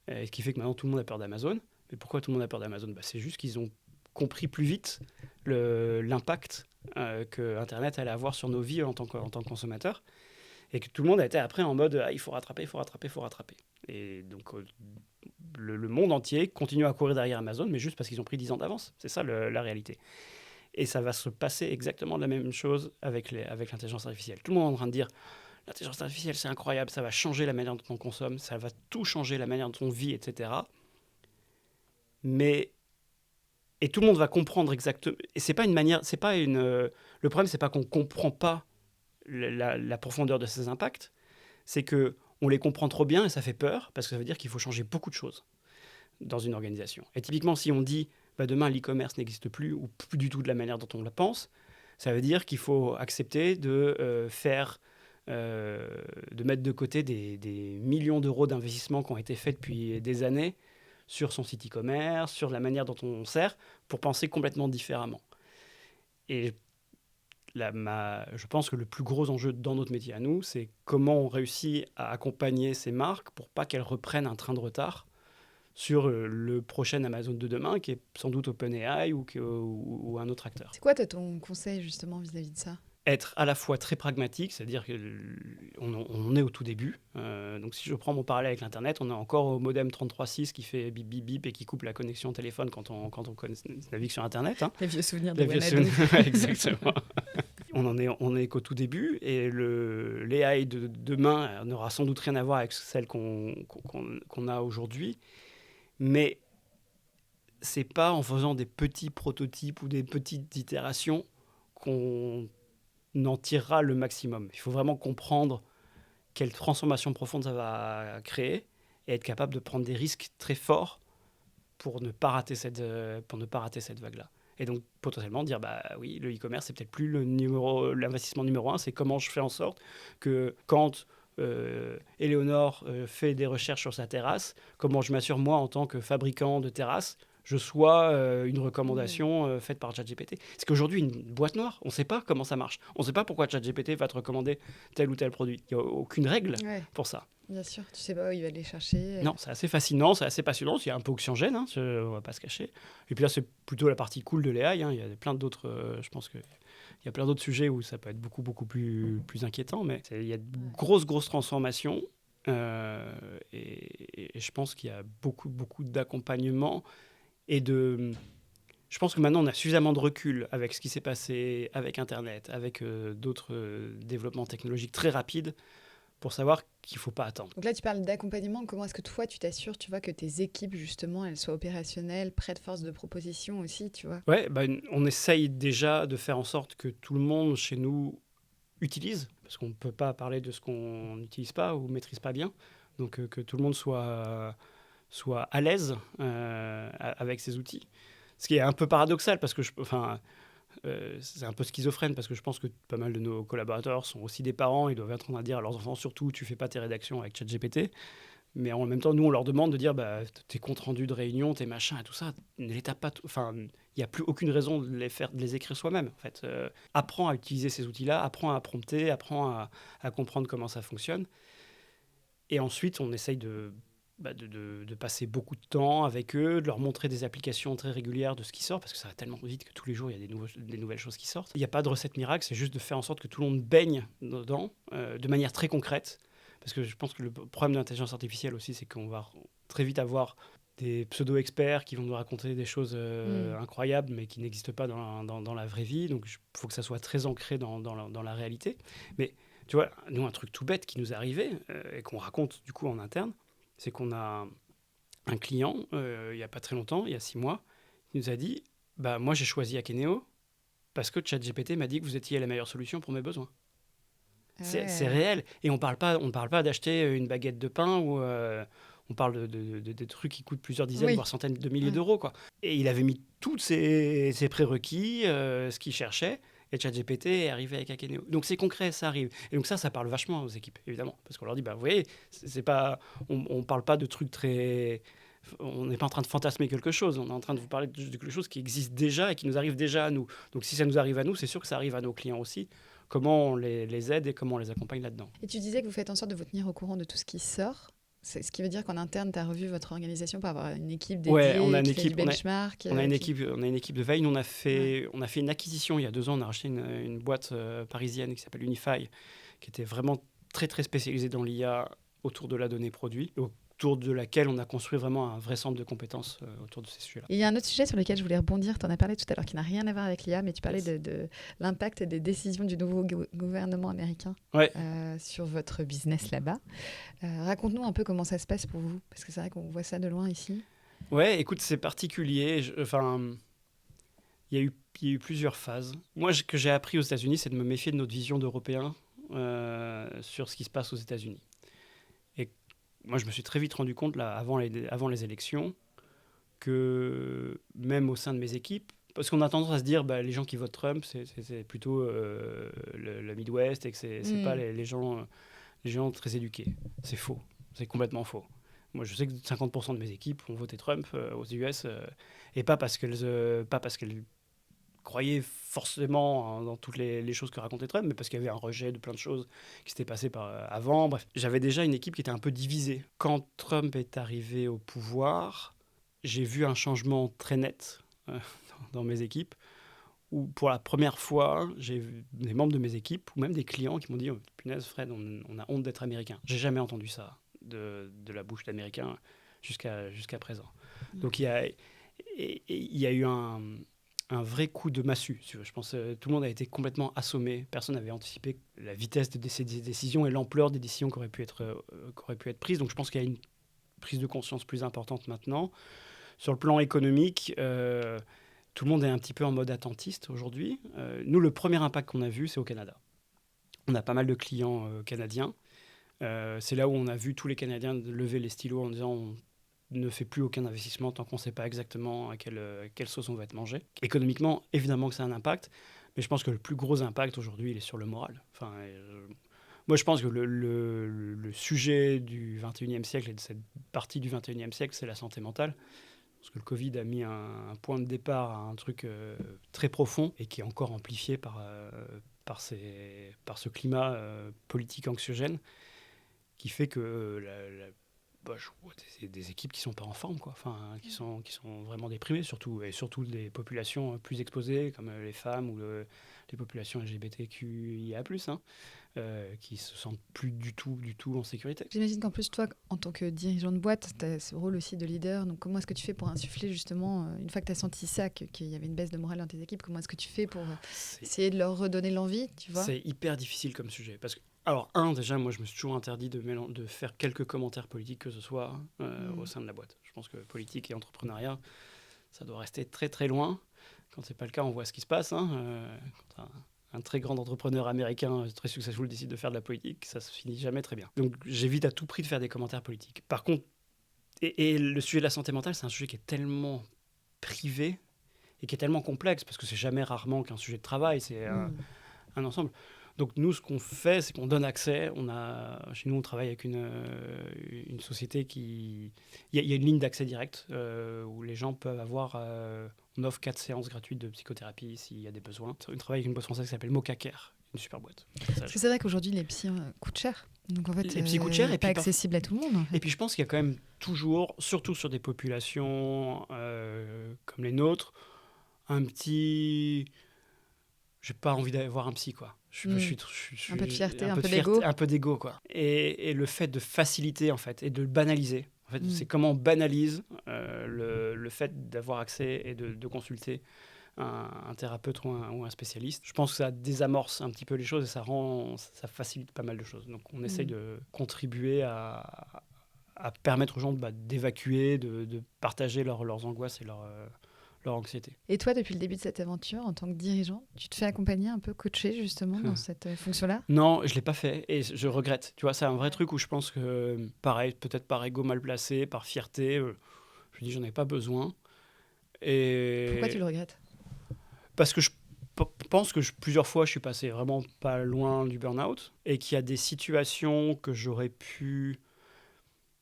Ce qui fait que maintenant, tout le monde a peur d'Amazon. Mais pourquoi tout le monde a peur d'Amazon ? C'est juste qu'ils ont compris plus vite l'impact que Internet allait avoir sur nos vies en tant que consommateurs. Et que tout le monde a été après en mode il faut rattraper. Et donc, le monde entier continue à courir derrière Amazon, mais juste parce qu'ils ont pris 10 ans d'avance. C'est ça la réalité. Et ça va se passer exactement la même chose avec l'intelligence artificielle. Tout le monde est en train de dire l'intelligence artificielle, c'est incroyable, ça va changer la manière dont on consomme, ça va tout changer, la manière dont on vit, etc. Et tout le monde va comprendre exactement. Et c'est pas une manière. Le problème, c'est pas qu'on comprend pas la profondeur de ces impacts, c'est que on les comprend trop bien et ça fait peur, parce que ça veut dire qu'il faut changer beaucoup de choses dans une organisation. Et typiquement, si on dit demain l'e-commerce n'existe plus, ou plus du tout de la manière dont on la pense, ça veut dire qu'il faut accepter de mettre de côté des millions d'euros d'investissements qui ont été faits depuis des années sur son site e-commerce, sur la manière dont on sert, pour penser complètement différemment. Et je pense que le plus gros enjeu dans notre métier à nous, c'est comment on réussit à accompagner ces marques pour pas qu'elles reprennent un train de retard sur le prochain Amazon de demain, qui est sans doute OpenAI ou un autre acteur. C'est quoi ton conseil justement vis-à-vis de ça ? Être à la fois très pragmatique, c'est-à-dire qu'on est au tout début. Donc si je prends mon parallèle avec l'Internet, on est encore au modem 33.6 qui fait bip bip bip et qui coupe la connexion au téléphone quand on navigue sur Internet. Les vieux souvenirs de Exactement. On est qu'au tout début, et l'AI de demain n'aura sans doute rien à voir avec celle qu'on a aujourd'hui. Mais c'est pas en faisant des petits prototypes ou des petites itérations qu'on en tirera le maximum. Il faut vraiment comprendre quelle transformation profonde ça va créer et être capable de prendre des risques très forts pour ne pas rater cette vague-là. Et donc, potentiellement, dire, oui, le e-commerce, c'est peut-être plus l'investissement numéro 1, c'est comment je fais en sorte que quand Éléonore fait des recherches sur sa terrasse, comment je m'assure, moi, en tant que fabricant de terrasse, je sois une recommandation faite par ChatGPT. C'est qu'aujourd'hui, une boîte noire, on ne sait pas comment ça marche. On ne sait pas pourquoi ChatGPT va te recommander tel ou tel produit. Il n'y a aucune règle pour ça. Bien sûr, tu ne sais pas où il va aller chercher. Non, c'est assez fascinant, c'est assez passionnant. Il y a un peu oxygène, on ne va pas se cacher. Et puis là, c'est plutôt la partie cool de l'AI. Il y a plein d'autres, je pense qu'il y a plein d'autres sujets où ça peut être beaucoup, beaucoup plus inquiétant. Mais il y a de grosses transformations. Et je pense qu'il y a beaucoup, beaucoup d'accompagnement. Je pense que maintenant, on a suffisamment de recul avec ce qui s'est passé avec Internet, avec d'autres développements technologiques très rapides, pour savoir qu'il ne faut pas attendre. Donc là, tu parles d'accompagnement. Comment est-ce que toi, tu t'assures, tu vois, que tes équipes, justement, elles soient opérationnelles, prêtes force de proposition aussi, tu vois ? Ouais, on essaye déjà de faire en sorte que tout le monde chez nous utilise, parce qu'on ne peut pas parler de ce qu'on n'utilise pas ou ne maîtrise pas bien. Donc que tout le monde soit à l'aise avec ces outils. Ce qui est un peu paradoxal, parce que c'est un peu schizophrène, parce que je pense que pas mal de nos collaborateurs sont aussi des parents, ils doivent être en train de dire à leurs enfants, surtout, tu fais pas tes rédactions avec ChatGPT. Mais en même temps, nous, on leur demande de dire tes comptes rendus de réunion, tes machins et tout ça, ne les tape pas. Il n'y a plus aucune raison de les écrire soi-même. En fait, apprends à utiliser ces outils-là, apprends à prompter, apprends à comprendre comment ça fonctionne. Et ensuite, on essaye de passer beaucoup de temps avec eux, de leur montrer des applications très régulières de ce qui sort, parce que ça va tellement vite que tous les jours, il y a des nouvelles choses qui sortent. Il n'y a pas de recette miracle, c'est juste de faire en sorte que tout le monde baigne dedans de manière très concrète. Parce que je pense que le problème de l'intelligence artificielle aussi, c'est qu'on va très vite avoir des pseudo-experts qui vont nous raconter des choses incroyables, mais qui n'existent pas dans la vraie vie. Donc, il faut que ça soit très ancré dans la réalité. Mais tu vois, nous, un truc tout bête qui nous est arrivé et qu'on raconte du coup en interne, c'est qu'on a un client, il n'y a pas très longtemps, il y a 6 mois, qui nous a dit « moi, j'ai choisi Akeneo parce que ChatGPT m'a dit que vous étiez la meilleure solution pour mes besoins. » C'est réel. Et on ne parle pas d'acheter une baguette de pain ou on parle de trucs qui coûtent plusieurs dizaines, voire centaines de milliers d'euros, quoi. Et il avait mis tous ses prérequis, ce qu'il cherchait. Et ChatGPT est arrivé avec Akeneo. Donc c'est concret, ça arrive. Et donc ça parle vachement aux équipes, évidemment. Parce qu'on leur dit, vous voyez, c'est pas, on parle pas de trucs très... On n'est pas en train de fantasmer quelque chose, on est en train de vous parler de quelque chose qui existe déjà et qui nous arrive déjà à nous. Donc si ça nous arrive à nous, c'est sûr que ça arrive à nos clients aussi. Comment on les aide et comment on les accompagne là-dedans. Et tu disais que vous faites en sorte de vous tenir au courant de tout ce qui sort. C'est ce qui veut dire qu'en interne, tu as revu votre organisation pour avoir une équipe dédiée, on a une qui équipe, fait du benchmark. On a une équipe de veille. On a fait une acquisition il y a 2 ans. On a racheté une boîte parisienne qui s'appelle Unify, qui était vraiment très, très spécialisée dans l'IA autour de la donnée produit, autour de laquelle on a construit vraiment un vrai centre de compétences autour de ces sujets-là. Et il y a un autre sujet sur lequel je voulais rebondir. Tu en as parlé tout à l'heure, qui n'a rien à voir avec l'IA, mais tu parlais de l'impact des décisions du nouveau gouvernement américain sur votre business là-bas. Raconte-nous un peu comment ça se passe pour vous, parce que c'est vrai qu'on voit ça de loin ici. Ouais, écoute, c'est particulier. Il y a eu plusieurs phases. Moi, ce que j'ai appris aux États-Unis, c'est de me méfier de notre vision d'Européens sur ce qui se passe aux États-Unis. Et moi, je me suis très vite rendu compte, là, avant les élections, que même au sein de mes équipes, parce qu'on a tendance à se dire, les gens qui votent Trump, c'est plutôt le Midwest et que c'est pas les gens très éduqués. C'est faux. C'est complètement faux. Moi, je sais que 50% de mes équipes ont voté Trump aux US, et pas parce qu'elles croyaient forcément dans toutes les choses que racontait Trump, mais parce qu'il y avait un rejet de plein de choses qui s'étaient passées avant. Bref, j'avais déjà une équipe qui était un peu divisée. Quand Trump est arrivé au pouvoir, j'ai vu un changement très net dans mes équipes, où pour la première fois, j'ai vu des membres de mes équipes, ou même des clients qui m'ont dit « Punaise, Fred, on a honte d'être américain ». J'ai jamais entendu ça de la bouche d'Américains jusqu'à présent. Donc il y a eu un vrai coup de massue. Je pense que tout le monde a été complètement assommé. Personne n'avait anticipé la vitesse de ces décisions et l'ampleur des décisions qui auraient pu être prises. Donc je pense qu'il y a une prise de conscience plus importante maintenant. Sur le plan économique, tout le monde est un petit peu en mode attentiste aujourd'hui. Nous, le premier impact qu'on a vu, c'est au Canada. On a pas mal de clients canadiens. C'est là où on a vu tous les Canadiens lever les stylos en disant on ne fait plus aucun investissement tant qu'on ne sait pas exactement à quelle sauce on va être mangé. Économiquement, évidemment que ça a un impact, mais je pense que le plus gros impact aujourd'hui, il est sur le moral. Moi, je pense que le sujet du 21e siècle et de cette partie du 21e siècle, c'est la santé mentale. Parce que le Covid a mis un point de départ à un truc très profond et qui est encore amplifié par ce climat politique anxiogène qui fait que je vois des équipes qui ne sont pas en forme, quoi. Qui sont vraiment déprimées, surtout des populations plus exposées, comme les femmes ou les populations LGBTQIA+, qui se sentent plus du tout en sécurité. J'imagine qu'en plus, toi, en tant que dirigeant de boîte, tu as ce rôle aussi de leader. Donc comment est-ce que tu fais pour insuffler, justement, une fois que tu as senti ça, qu'il y avait une baisse de morale dans tes équipes, comment est-ce que tu fais pour essayer de leur redonner l'envie, tu vois ? C'est hyper difficile comme sujet, parce que déjà, moi, je me suis toujours interdit de faire quelques commentaires politiques que ce soit au sein de la boîte. Je pense que politique et entrepreneuriat, ça doit rester très, très loin. Quand c'est pas le cas, on voit ce qui se passe. Quand un très grand entrepreneur américain très successful décide de faire de la politique, ça se finit jamais très bien. Donc, j'évite à tout prix de faire des commentaires politiques. Par contre, et le sujet de la santé mentale, c'est un sujet qui est tellement privé et qui est tellement complexe, parce que c'est jamais rarement qu'un sujet de travail, c'est un ensemble. Donc nous, ce qu'on fait, c'est qu'on donne accès. Chez nous, on travaille avec une société qui... Il y a une ligne d'accès direct où les gens peuvent avoir... on offre 4 séances gratuites de psychothérapie s'il y a des besoins. On travaille avec une boîte française qui s'appelle Mocacare, une super boîte. Parce que c'est vrai qu'aujourd'hui, les psys coûtent cher. Donc en fait, les psys coûtent cher et pas accessible à tout le monde. En fait. Et puis je pense qu'il y a quand même toujours, surtout sur des populations comme les nôtres, un petit... J'ai pas envie d'avoir un psy, quoi. Un peu de fierté, un peu d'ego. Un peu d'ego, quoi. Et le fait de faciliter, en fait, et de le banaliser. En fait, c'est comment on banalise le fait d'avoir accès et de consulter un thérapeute ou un spécialiste. Je pense que ça désamorce un petit peu les choses et ça facilite pas mal de choses. Donc, on essaye de contribuer à permettre aux gens d'évacuer, de partager leurs angoisses et leur anxiété. Et toi, depuis le début de cette aventure, en tant que dirigeant, tu te fais accompagner, un peu coacher justement dans cette fonction-là ? Non, je ne l'ai pas fait et je regrette. Tu vois, c'est un vrai truc où je pense que, pareil, peut-être par ego mal placé, par fierté, je me dis j'en ai pas besoin. Et... Pourquoi tu le regrettes ? Parce que pense que plusieurs fois, je suis passé vraiment pas loin du burn-out et qu'il y a des situations que j'aurais pu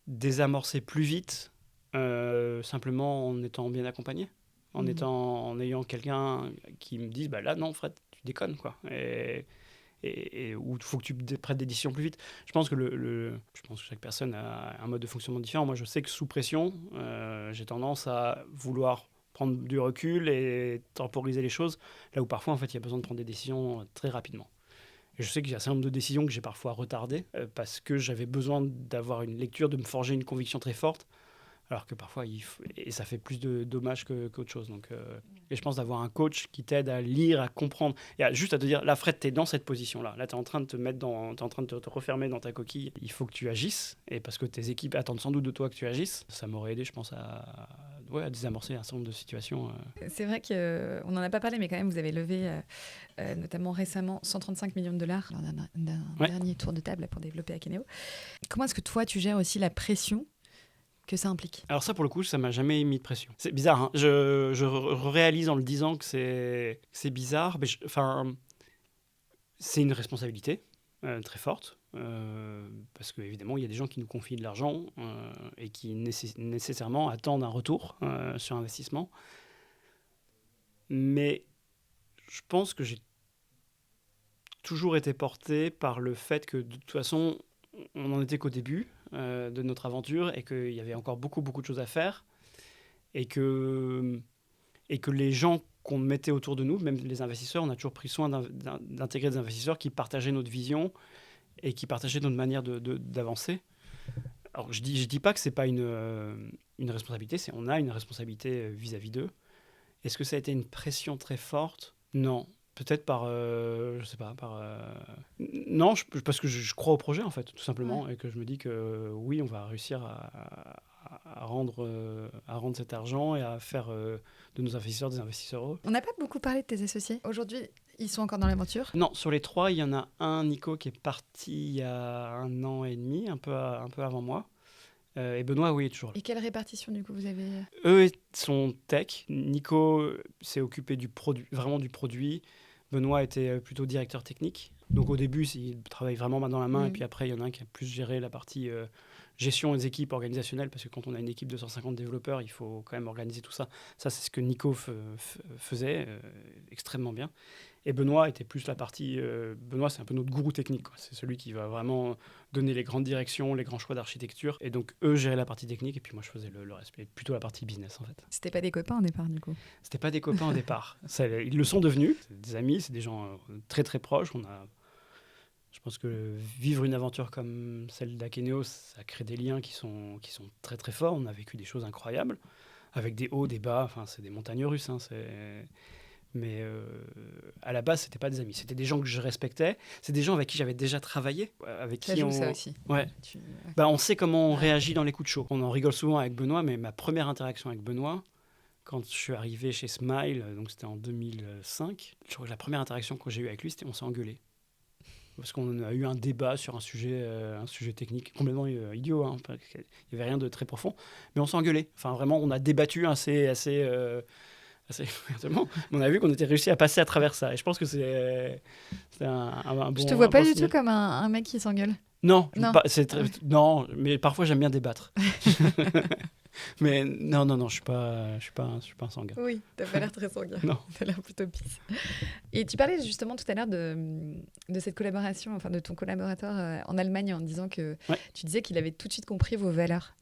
désamorcer plus vite, simplement en étant bien accompagné, en ayant quelqu'un qui me dise là non Fred, tu déconnes quoi, et où il faut que tu prennes des décisions plus vite. Je pense que je pense que chaque personne a un mode de fonctionnement différent. Moi, je sais que sous pression, j'ai tendance à vouloir prendre du recul et temporiser les choses, là où parfois en fait il y a besoin de prendre des décisions très rapidement. Et je sais qu'il y a un certain nombre de décisions que j'ai parfois retardées parce que j'avais besoin d'avoir une lecture, de me forger une conviction très forte, alors que parfois, et ça fait plus de dommages qu'autre chose. Donc, et je pense d'avoir un coach qui t'aide à lire, à comprendre, et juste à te dire, là Fred, tu es dans cette position-là. Là, tu es en train de te mettre t'es en train de te refermer dans ta coquille. Il faut que tu agisses, et parce que tes équipes attendent sans doute de toi que tu agisses. Ça m'aurait aidé, je pense, à désamorcer un certain nombre de situations. C'est vrai qu'on n'en a pas parlé, mais quand même, vous avez levé, notamment récemment, 135 millions de dollars lors d'un dernier tour de table pour développer Akeneo. Comment est-ce que toi, tu gères aussi la pression que ça implique? Alors ça, pour le coup, ça m'a jamais mis de pression. C'est bizarre, hein. Je réalise en le disant que c'est bizarre, mais c'est une responsabilité très forte, parce qu'évidemment, il y a des gens qui nous confient de l'argent et qui nécessairement attendent un retour sur investissement. Mais je pense que j'ai toujours été porté par le fait que, de toute façon, on n'en était qu'au début de notre aventure et qu'il y avait encore beaucoup de choses à faire et que les gens qu'on mettait autour de nous, même les investisseurs, on a toujours pris soin d'intégrer des investisseurs qui partageaient notre vision et qui partageaient notre manière d'avancer. Alors je dis pas que c'est pas une responsabilité, on a une responsabilité vis-à-vis d'eux. Est-ce que ça a été une pression très forte? Non. Peut-être je sais pas, non, parce que je crois au projet, en fait, tout simplement, et que je me dis que oui, on va réussir à rendre cet argent et à faire de nos investisseurs des investisseurs heureux. On n'a pas beaucoup parlé de tes associés. Aujourd'hui, ils sont encore dans l'aventure? Non, sur les 3, il y en a un, Nico, qui est parti il y a 1 an et demi, un peu avant moi. Et Benoît, oui, est toujours là. Et quelle répartition, du coup, vous avez? Eux sont tech. Nico s'est occupé vraiment du produit. Benoît était plutôt directeur technique. Donc au début, il travaille vraiment main dans la main. Et puis après, il y en a un qui a plus géré la partie gestion des équipes organisationnelles. Parce que quand on a une équipe de 150 développeurs, il faut quand même organiser tout ça. Ça, c'est ce que Nico faisait extrêmement bien. Et Benoît était plus la partie... Benoît, c'est un peu notre gourou technique, quoi. C'est celui qui va vraiment donner les grandes directions, les grands choix d'architecture. Et donc, eux géraient la partie technique et puis moi, je faisais le reste. Plutôt la partie business, en fait. C'était pas des copains au départ, du coup? C'était pas des copains au départ. Ils le sont devenus. C'est des amis, c'est des gens très, très proches. Je pense que vivre une aventure comme celle d'Akeneo, ça crée des liens qui sont très, très forts. On a vécu des choses incroyables, avec des hauts, des bas. Enfin, c'est des montagnes russes, hein. Mais à la base, c'était pas des amis. C'était des gens que je respectais. C'est des gens avec qui j'avais déjà travaillé. Avec ça qui joue, ça aussi. Ouais. On sait comment on réagit dans les coups de chaud. On en rigole souvent avec Benoît, mais ma première interaction avec Benoît, quand je suis arrivé chez Smile, donc c'était en 2005, je crois que la première interaction que j'ai eue avec lui, c'était on s'est engueulé. Parce qu'on a eu un débat sur un sujet technique complètement idiot. Hein, il n'y avait rien de très profond. Mais on s'est engueulé. Enfin, vraiment, on a débattu assez on a vu qu'on était réussi à passer à travers ça. Et je pense que c'est un bon... Je te vois pas du tout comme un mec qui s'engueule. Non, non, mais parfois j'aime bien débattre. Mais non, je suis pas un sanguin. Oui, t'as pas l'air très sanguin. Non. T'as l'air plutôt pisse. Et tu parlais justement tout à l'heure de cette collaboration, enfin de ton collaborateur en Allemagne, en disant que tu disais qu'il avait tout de suite compris vos valeurs.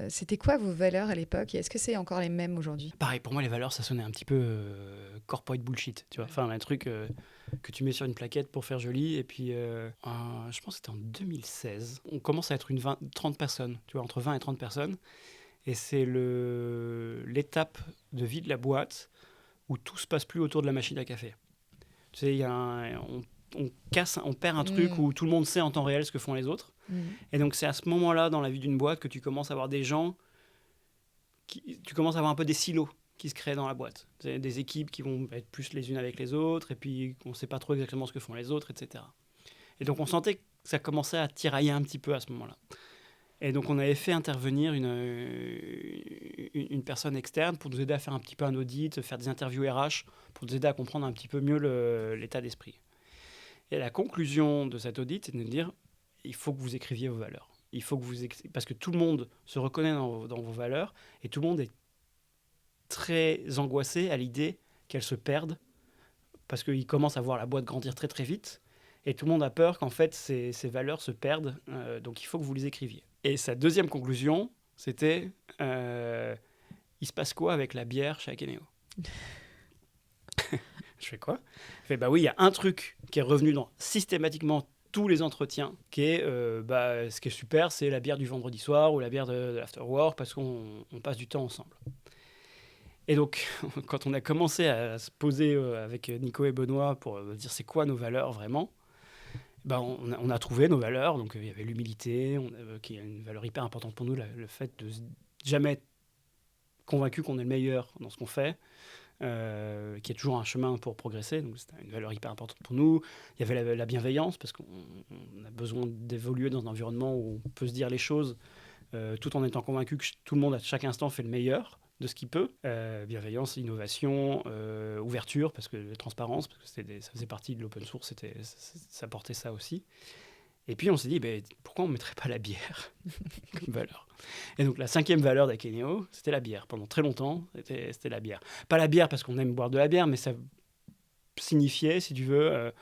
C'était quoi vos valeurs à l'époque et est-ce que c'est encore les mêmes aujourd'hui? Pareil, pour moi, les valeurs, ça sonnait un petit peu corporate bullshit, tu vois. Enfin, un truc que tu mets sur une plaquette pour faire joli. Et puis, je pense que c'était en 2016. On commence à être 30 personnes, tu vois, entre 20 et 30 personnes. Et c'est l'étape de vie de la boîte où tout se passe plus autour de la machine à café. Tu sais, on perd un truc où tout le monde sait en temps réel ce que font les autres. Et donc, c'est à ce moment-là, dans la vie d'une boîte, que tu commences à avoir des gens, tu commences à avoir un peu des silos qui se créent dans la boîte. C'est des équipes qui vont être plus les unes avec les autres, et puis on ne sait pas trop exactement ce que font les autres, etc. Et donc, on sentait que ça commençait à tirailler un petit peu à ce moment-là. Et donc, on avait fait intervenir une personne externe pour nous aider à faire un petit peu un audit, faire des interviews RH, pour nous aider à comprendre un petit peu mieux l'état d'esprit. Et la conclusion de cet audit, c'est de nous dire, il faut que vous écriviez vos valeurs. Il faut que parce que tout le monde se reconnaît dans vos valeurs et tout le monde est très angoissé à l'idée qu'elles se perdent parce qu'il commence à voir la boîte grandir très très vite et tout le monde a peur qu'en fait ces valeurs se perdent, donc il faut que vous les écriviez. Et sa deuxième conclusion, c'était il se passe quoi avec la bière chez Akeneo? Je fais quoi? Je fais oui, il y a un truc qui est revenu dans systématiquement tous les entretiens, qui est ce qui est super, c'est la bière du vendredi soir ou la bière de l'afterwork parce qu'on passe du temps ensemble. Et donc, quand on a commencé à se poser avec Nico et Benoît pour dire c'est quoi nos valeurs vraiment, on a trouvé nos valeurs. Donc, il y avait l'humilité, qui est une valeur hyper importante pour nous, le fait de jamais être convaincu qu'on est le meilleur dans ce qu'on fait, qui est toujours un chemin pour progresser. Donc, c'était une valeur hyper importante pour nous. Il y avait la bienveillance, parce qu'on a besoin d'évoluer dans un environnement où on peut se dire les choses tout en étant convaincu que tout le monde, à chaque instant, fait le meilleur de ce qu'il peut. Bienveillance, innovation, ouverture, parce que transparence, parce que ça faisait partie de l'open source, ça portait ça aussi. Et puis on s'est dit, pourquoi on ne mettrait pas la bière comme valeur? Et donc la 5e valeur d'Akeneo, c'était la bière. Pendant très longtemps, c'était la bière. Pas la bière parce qu'on aime boire de la bière, mais ça signifiait, si tu veux,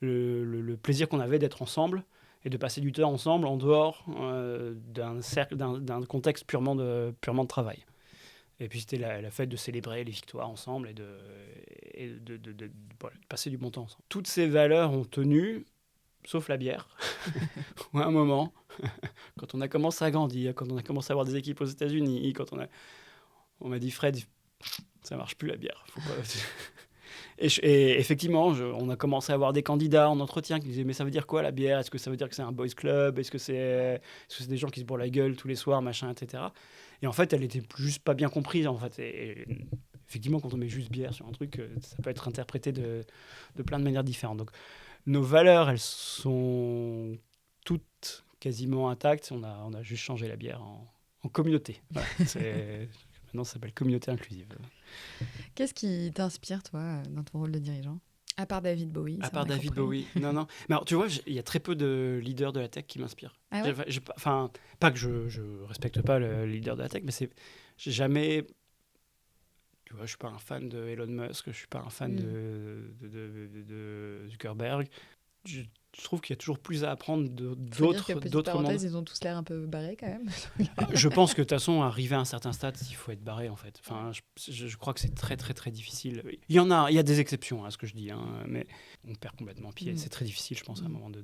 le plaisir qu'on avait d'être ensemble et de passer du temps ensemble en dehors d'un contexte purement de travail. Et puis c'était la fête de célébrer les victoires ensemble et de passer du bon temps ensemble. Toutes ces valeurs ont tenu, sauf la bière. À un moment, quand on a commencé à grandir, quand on a commencé à avoir des équipes aux États-Unis, on m'a dit, Fred, ça marche plus la bière. Faut pas... Et effectivement, on a commencé à avoir des candidats en entretien qui disaient, mais ça veut dire quoi la bière? Est-ce que ça veut dire que c'est un boys club? Est-ce que c'est des gens qui se bourrent la gueule tous les soirs, machin, etc. Et en fait, elle était juste pas bien comprise. En fait. Et effectivement, quand on met juste bière sur un truc, ça peut être interprété de plein de manières différentes. Donc, nos valeurs, elles sont toutes quasiment intactes. On a juste changé la bière en communauté. Voilà. Maintenant, ça s'appelle communauté inclusive. Qu'est-ce qui t'inspire, toi, dans ton rôle de dirigeant? À part David Bowie. À part David Bowie. Non. Mais alors, tu vois, il y a très peu de leaders de la tech qui m'inspirent. Ah ouais? Pas que je respecte pas le leader de la tech, mais j'ai jamais... Tu vois, je suis pas un fan de Elon Musk, je suis pas un fan de Zuckerberg. Je trouve qu'il y a toujours plus à apprendre d'autres mondes. Ils ont tous l'air un peu barrés quand même. Je pense que de toute façon, arriver à un certain stade, il faut être barré en fait. Enfin, je crois que c'est très très très difficile. Il y a des exceptions à ce que je dis, mais on perd complètement pied. C'est très difficile, je pense, à un moment de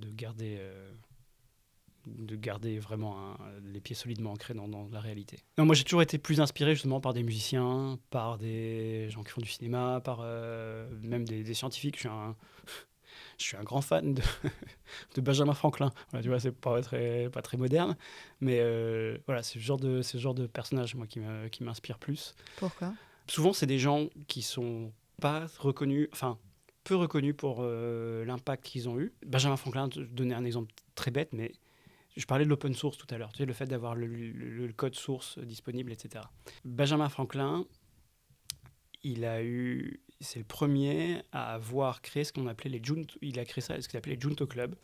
garder vraiment les pieds solidement ancrés dans la réalité. Non, moi j'ai toujours été plus inspiré justement par des musiciens, par des gens qui font du cinéma, par même des scientifiques. Je suis un grand fan de Benjamin Franklin. Voilà, tu vois, c'est pas très moderne, mais voilà, c'est ce genre de personnage moi qui m'inspire plus. Pourquoi? Souvent, c'est des gens qui sont pas reconnus, enfin peu reconnus pour l'impact qu'ils ont eu. Benjamin Franklin, je donnais un exemple très bête, mais je parlais de l'open source tout à l'heure, tu sais, le fait d'avoir le code source disponible, etc. Benjamin Franklin, c'est le premier à avoir créé ce qu'on appelait il a créé ça, ce qu'il appelait les Junto Club.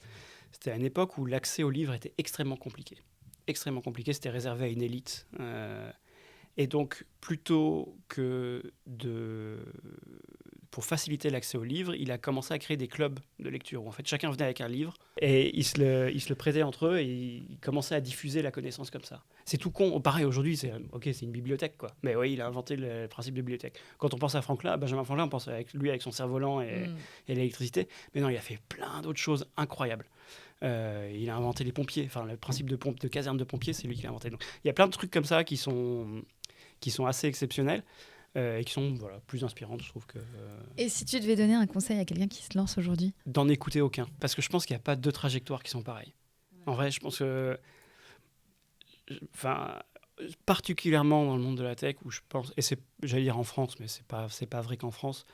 C'était à une époque où l'accès aux livres était extrêmement compliqué. Extrêmement compliqué, c'était réservé à une élite. Et donc, plutôt que pour faciliter l'accès aux livres, il a commencé à créer des clubs de lecture où en fait chacun venait avec un livre et ils se le prêtaient entre eux et ils commençaient à diffuser la connaissance comme ça. C'est tout con. Pareil, aujourd'hui, c'est une bibliothèque, quoi. Mais oui, il a inventé le principe de bibliothèque. Quand on pense à Benjamin Franklin, on pense avec son cerf-volant et l'électricité. Mais non, il a fait plein d'autres choses incroyables. Il a inventé les pompiers. Enfin, le principe de caserne de pompiers, c'est lui qui l'a inventé. Donc, il y a plein de trucs comme ça qui sont assez exceptionnels. Et qui sont plus inspirantes, je trouve que... Et si tu devais donner un conseil à quelqu'un qui se lance aujourd'hui? D'en écouter aucun. Parce que je pense qu'il n'y a pas deux trajectoires qui sont pareilles. Ouais. En vrai, je pense que... particulièrement dans le monde de la tech, où je pense... Et j'allais dire en France, mais c'est pas vrai qu'en France.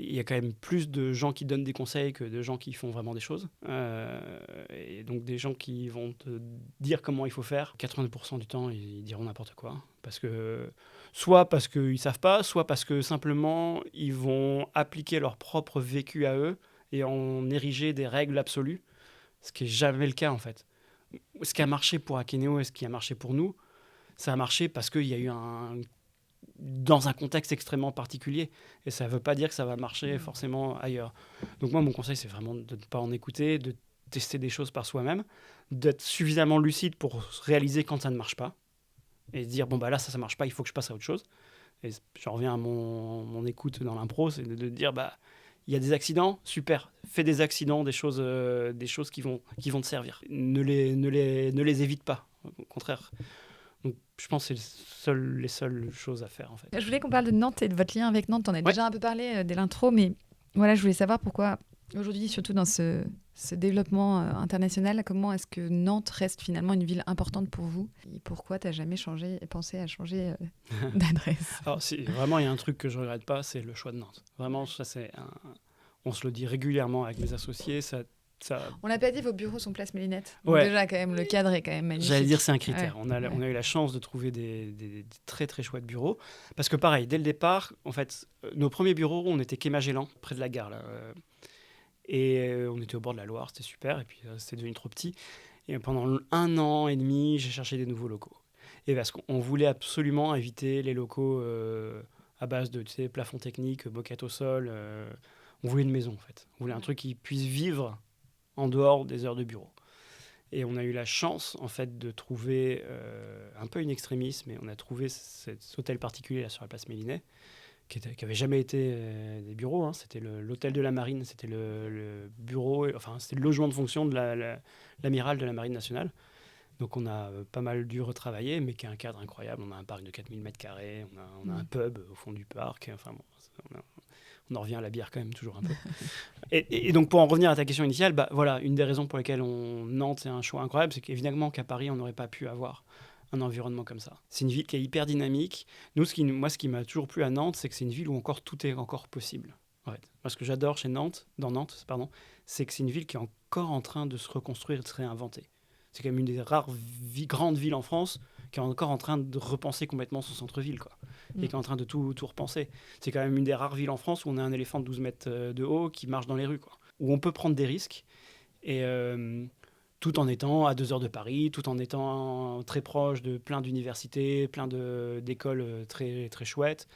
il y a quand même plus de gens qui donnent des conseils que de gens qui font vraiment des choses. Et donc des gens qui vont te dire comment il faut faire, 80% du temps, ils diront n'importe quoi. Soit parce qu'ils ne savent pas, soit parce que simplement, ils vont appliquer leur propre vécu à eux et en ériger des règles absolues, ce qui n'est jamais le cas en fait. Ce qui a marché pour Akeneo et ce qui a marché pour nous, ça a marché parce qu'il y a eu dans un contexte extrêmement particulier. Et ça ne veut pas dire que ça va marcher forcément ailleurs. Donc moi, mon conseil, c'est vraiment de ne pas en écouter, de tester des choses par soi-même, d'être suffisamment lucide pour réaliser quand ça ne marche pas, et se dire, bon, bah là, ça ne marche pas, il faut que je passe à autre chose. Et j'en reviens à mon écoute dans l'impro, c'est de dire, bah, il y a des accidents, super, fais des accidents, des choses qui vont te servir. Ne les évite pas, au contraire. Donc, je pense que c'est les seules choses à faire, en fait. Je voulais qu'on parle de Nantes et de votre lien avec Nantes. T'en as déjà un peu parlé dès l'intro, mais voilà, je voulais savoir pourquoi, aujourd'hui, surtout dans ce développement international, comment est-ce que Nantes reste finalement une ville importante pour vous? Et pourquoi t'as jamais pensé à changer d'adresse? Alors, si vraiment il y a un truc que je regrette pas, c'est le choix de Nantes. Vraiment, ça on se le dit régulièrement avec mes associés, ça... On l'a pas dit, vos bureaux sont place Mélinette. Ouais. Déjà, quand même, le cadre est quand même magnifique. J'allais dire, c'est un critère. Ouais. On a eu la chance de trouver des très très chouettes bureaux. Parce que pareil, dès le départ, en fait, nos premiers bureaux, on était quai Magellan, près de la gare. Là, et on était au bord de la Loire, c'était super. Et puis, c'était devenu trop petit. Et pendant 1 an et demi, j'ai cherché des nouveaux locaux. Et parce qu'on voulait absolument éviter les locaux à base de plafond technique, moquette au sol. On voulait une maison, en fait. On voulait un truc qui puisse vivre en dehors des heures de bureau. Et on a eu la chance, en fait, de trouver, un peu in extremis, mais on a trouvé cet hôtel particulier là, sur la place Mélinet, qui n'avait jamais été des bureaux. Hein. C'était l'hôtel de la Marine, c'était le bureau, enfin, c'était le logement de fonction de l'amiral de la Marine nationale. Donc on a pas mal dû retravailler, mais qui a un cadre incroyable. On a un parc de 4000 m², on a un pub au fond du parc. Enfin, bon, on en revient à la bière quand même, toujours un peu. Et donc, pour en revenir à ta question initiale, bah, voilà, une des raisons pour lesquelles Nantes est un choix incroyable, c'est qu'évidemment qu'à Paris, on n'aurait pas pu avoir un environnement comme ça. C'est une ville qui est hyper dynamique. Nous, ce qui m'a toujours plu à Nantes, c'est que c'est une ville où tout est encore possible. En fait. Moi, ce que j'adore dans Nantes, c'est que c'est une ville qui est encore en train de se reconstruire et de se réinventer. C'est quand même une des rares grandes villes en France qui est encore en train de repenser complètement son centre-ville, quoi. Et qui est en train de tout repenser. C'est quand même une des rares villes en France où on a un éléphant de 12 mètres de haut qui marche dans les rues, quoi. Où on peut prendre des risques, et tout en étant à 2 heures de Paris, tout en étant très proche de plein d'universités, plein d'écoles très, très chouettes,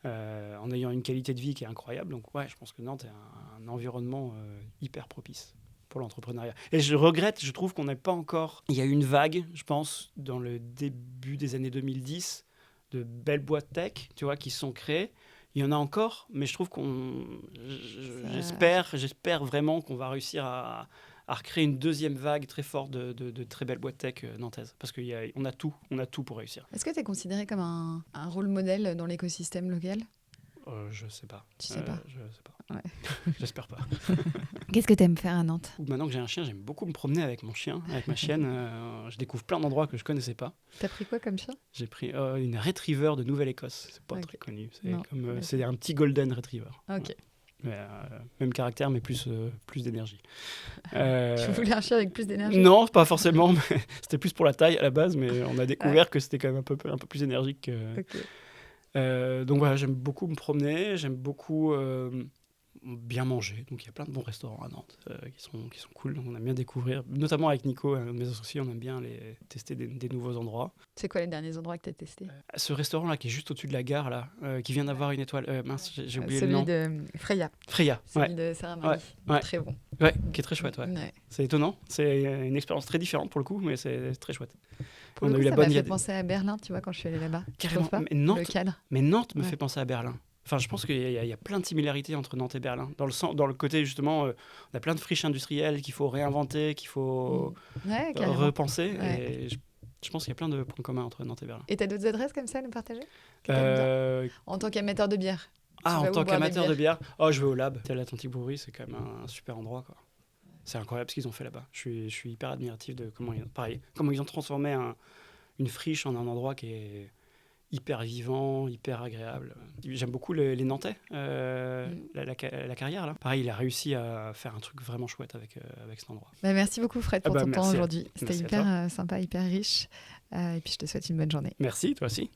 en ayant une qualité de vie qui est incroyable. Donc ouais, je pense que Nantes est un environnement hyper propice pour l'entrepreneuriat. Et je trouve qu'on n'est pas encore... Il y a eu une vague, je pense, dans le début des années 2010, de belles boîtes tech, tu vois, qui se sont créées. Il y en a encore, mais je trouve j'espère vraiment qu'on va réussir à recréer une deuxième vague très forte de très belles boîtes tech nantaises. Parce qu'on a tout pour réussir. Est-ce que tu es considéré comme un rôle modèle dans l'écosystème local ? Je sais pas. Tu sais pas ? Je sais pas. Ouais. J'espère pas. Qu'est-ce que tu aimes faire à Nantes ? Maintenant que j'ai un chien, j'aime beaucoup me promener avec mon chien, avec ma chienne. Je découvre plein d'endroits que je connaissais pas. T'as pris quoi comme chien ? J'ai pris une Retriever de Nouvelle-Écosse. C'est pas très connu. C'est un petit Golden Retriever. Ok. Mais, même caractère, mais plus d'énergie. Tu voulais un chien avec plus d'énergie ? Non, pas forcément. Mais c'était plus pour la taille à la base, mais on a découvert que c'était quand même un peu plus énergique. Donc voilà, j'aime beaucoup me promener, j'aime beaucoup bien manger. Donc il y a plein de bons restaurants à Nantes qui sont cool. Donc on aime bien découvrir, notamment avec Nico, un de mes associés, on aime bien tester des nouveaux endroits. C'est quoi les derniers endroits que tu as testés ? Ce restaurant-là qui est juste au-dessus de la gare, là, qui vient d'avoir une étoile. Mince, j'ai oublié le nom. Celui de Freya. Celui de Sarah Marie. Ouais. Très bon. Ouais, qui est très chouette. Ouais. C'est étonnant. C'est une expérience très différente pour le coup, mais c'est très chouette. Pour le coup, ça m'a fait penser à Berlin, tu vois, quand je suis allée là-bas. Carrément. Mais Nantes me fait penser à Berlin. Enfin, je pense qu'il y a plein de similarités entre Nantes et Berlin. Dans le côté, justement, on a plein de friches industrielles qu'il faut réinventer, qu'il faut repenser. Ouais. Et je pense qu'il y a plein de points communs entre Nantes et Berlin. Et tu as d'autres adresses comme ça à nous partager en tant qu'amateur de bière? En tant qu'amateur de bière, je vais au Lab. L'Atlantic Brewery, c'est quand même un super endroit, quoi. C'est incroyable ce qu'ils ont fait là-bas. Je suis hyper admiratif de comment ils ont transformé une friche en un endroit qui est hyper vivant, hyper agréable. J'aime beaucoup les Nantais, la carrière. Là. Pareil, il a réussi à faire un truc vraiment chouette avec cet endroit. Merci beaucoup Fred pour ton temps aujourd'hui. C'était merci hyper sympa, hyper riche. Et puis je te souhaite une bonne journée. Merci, toi aussi.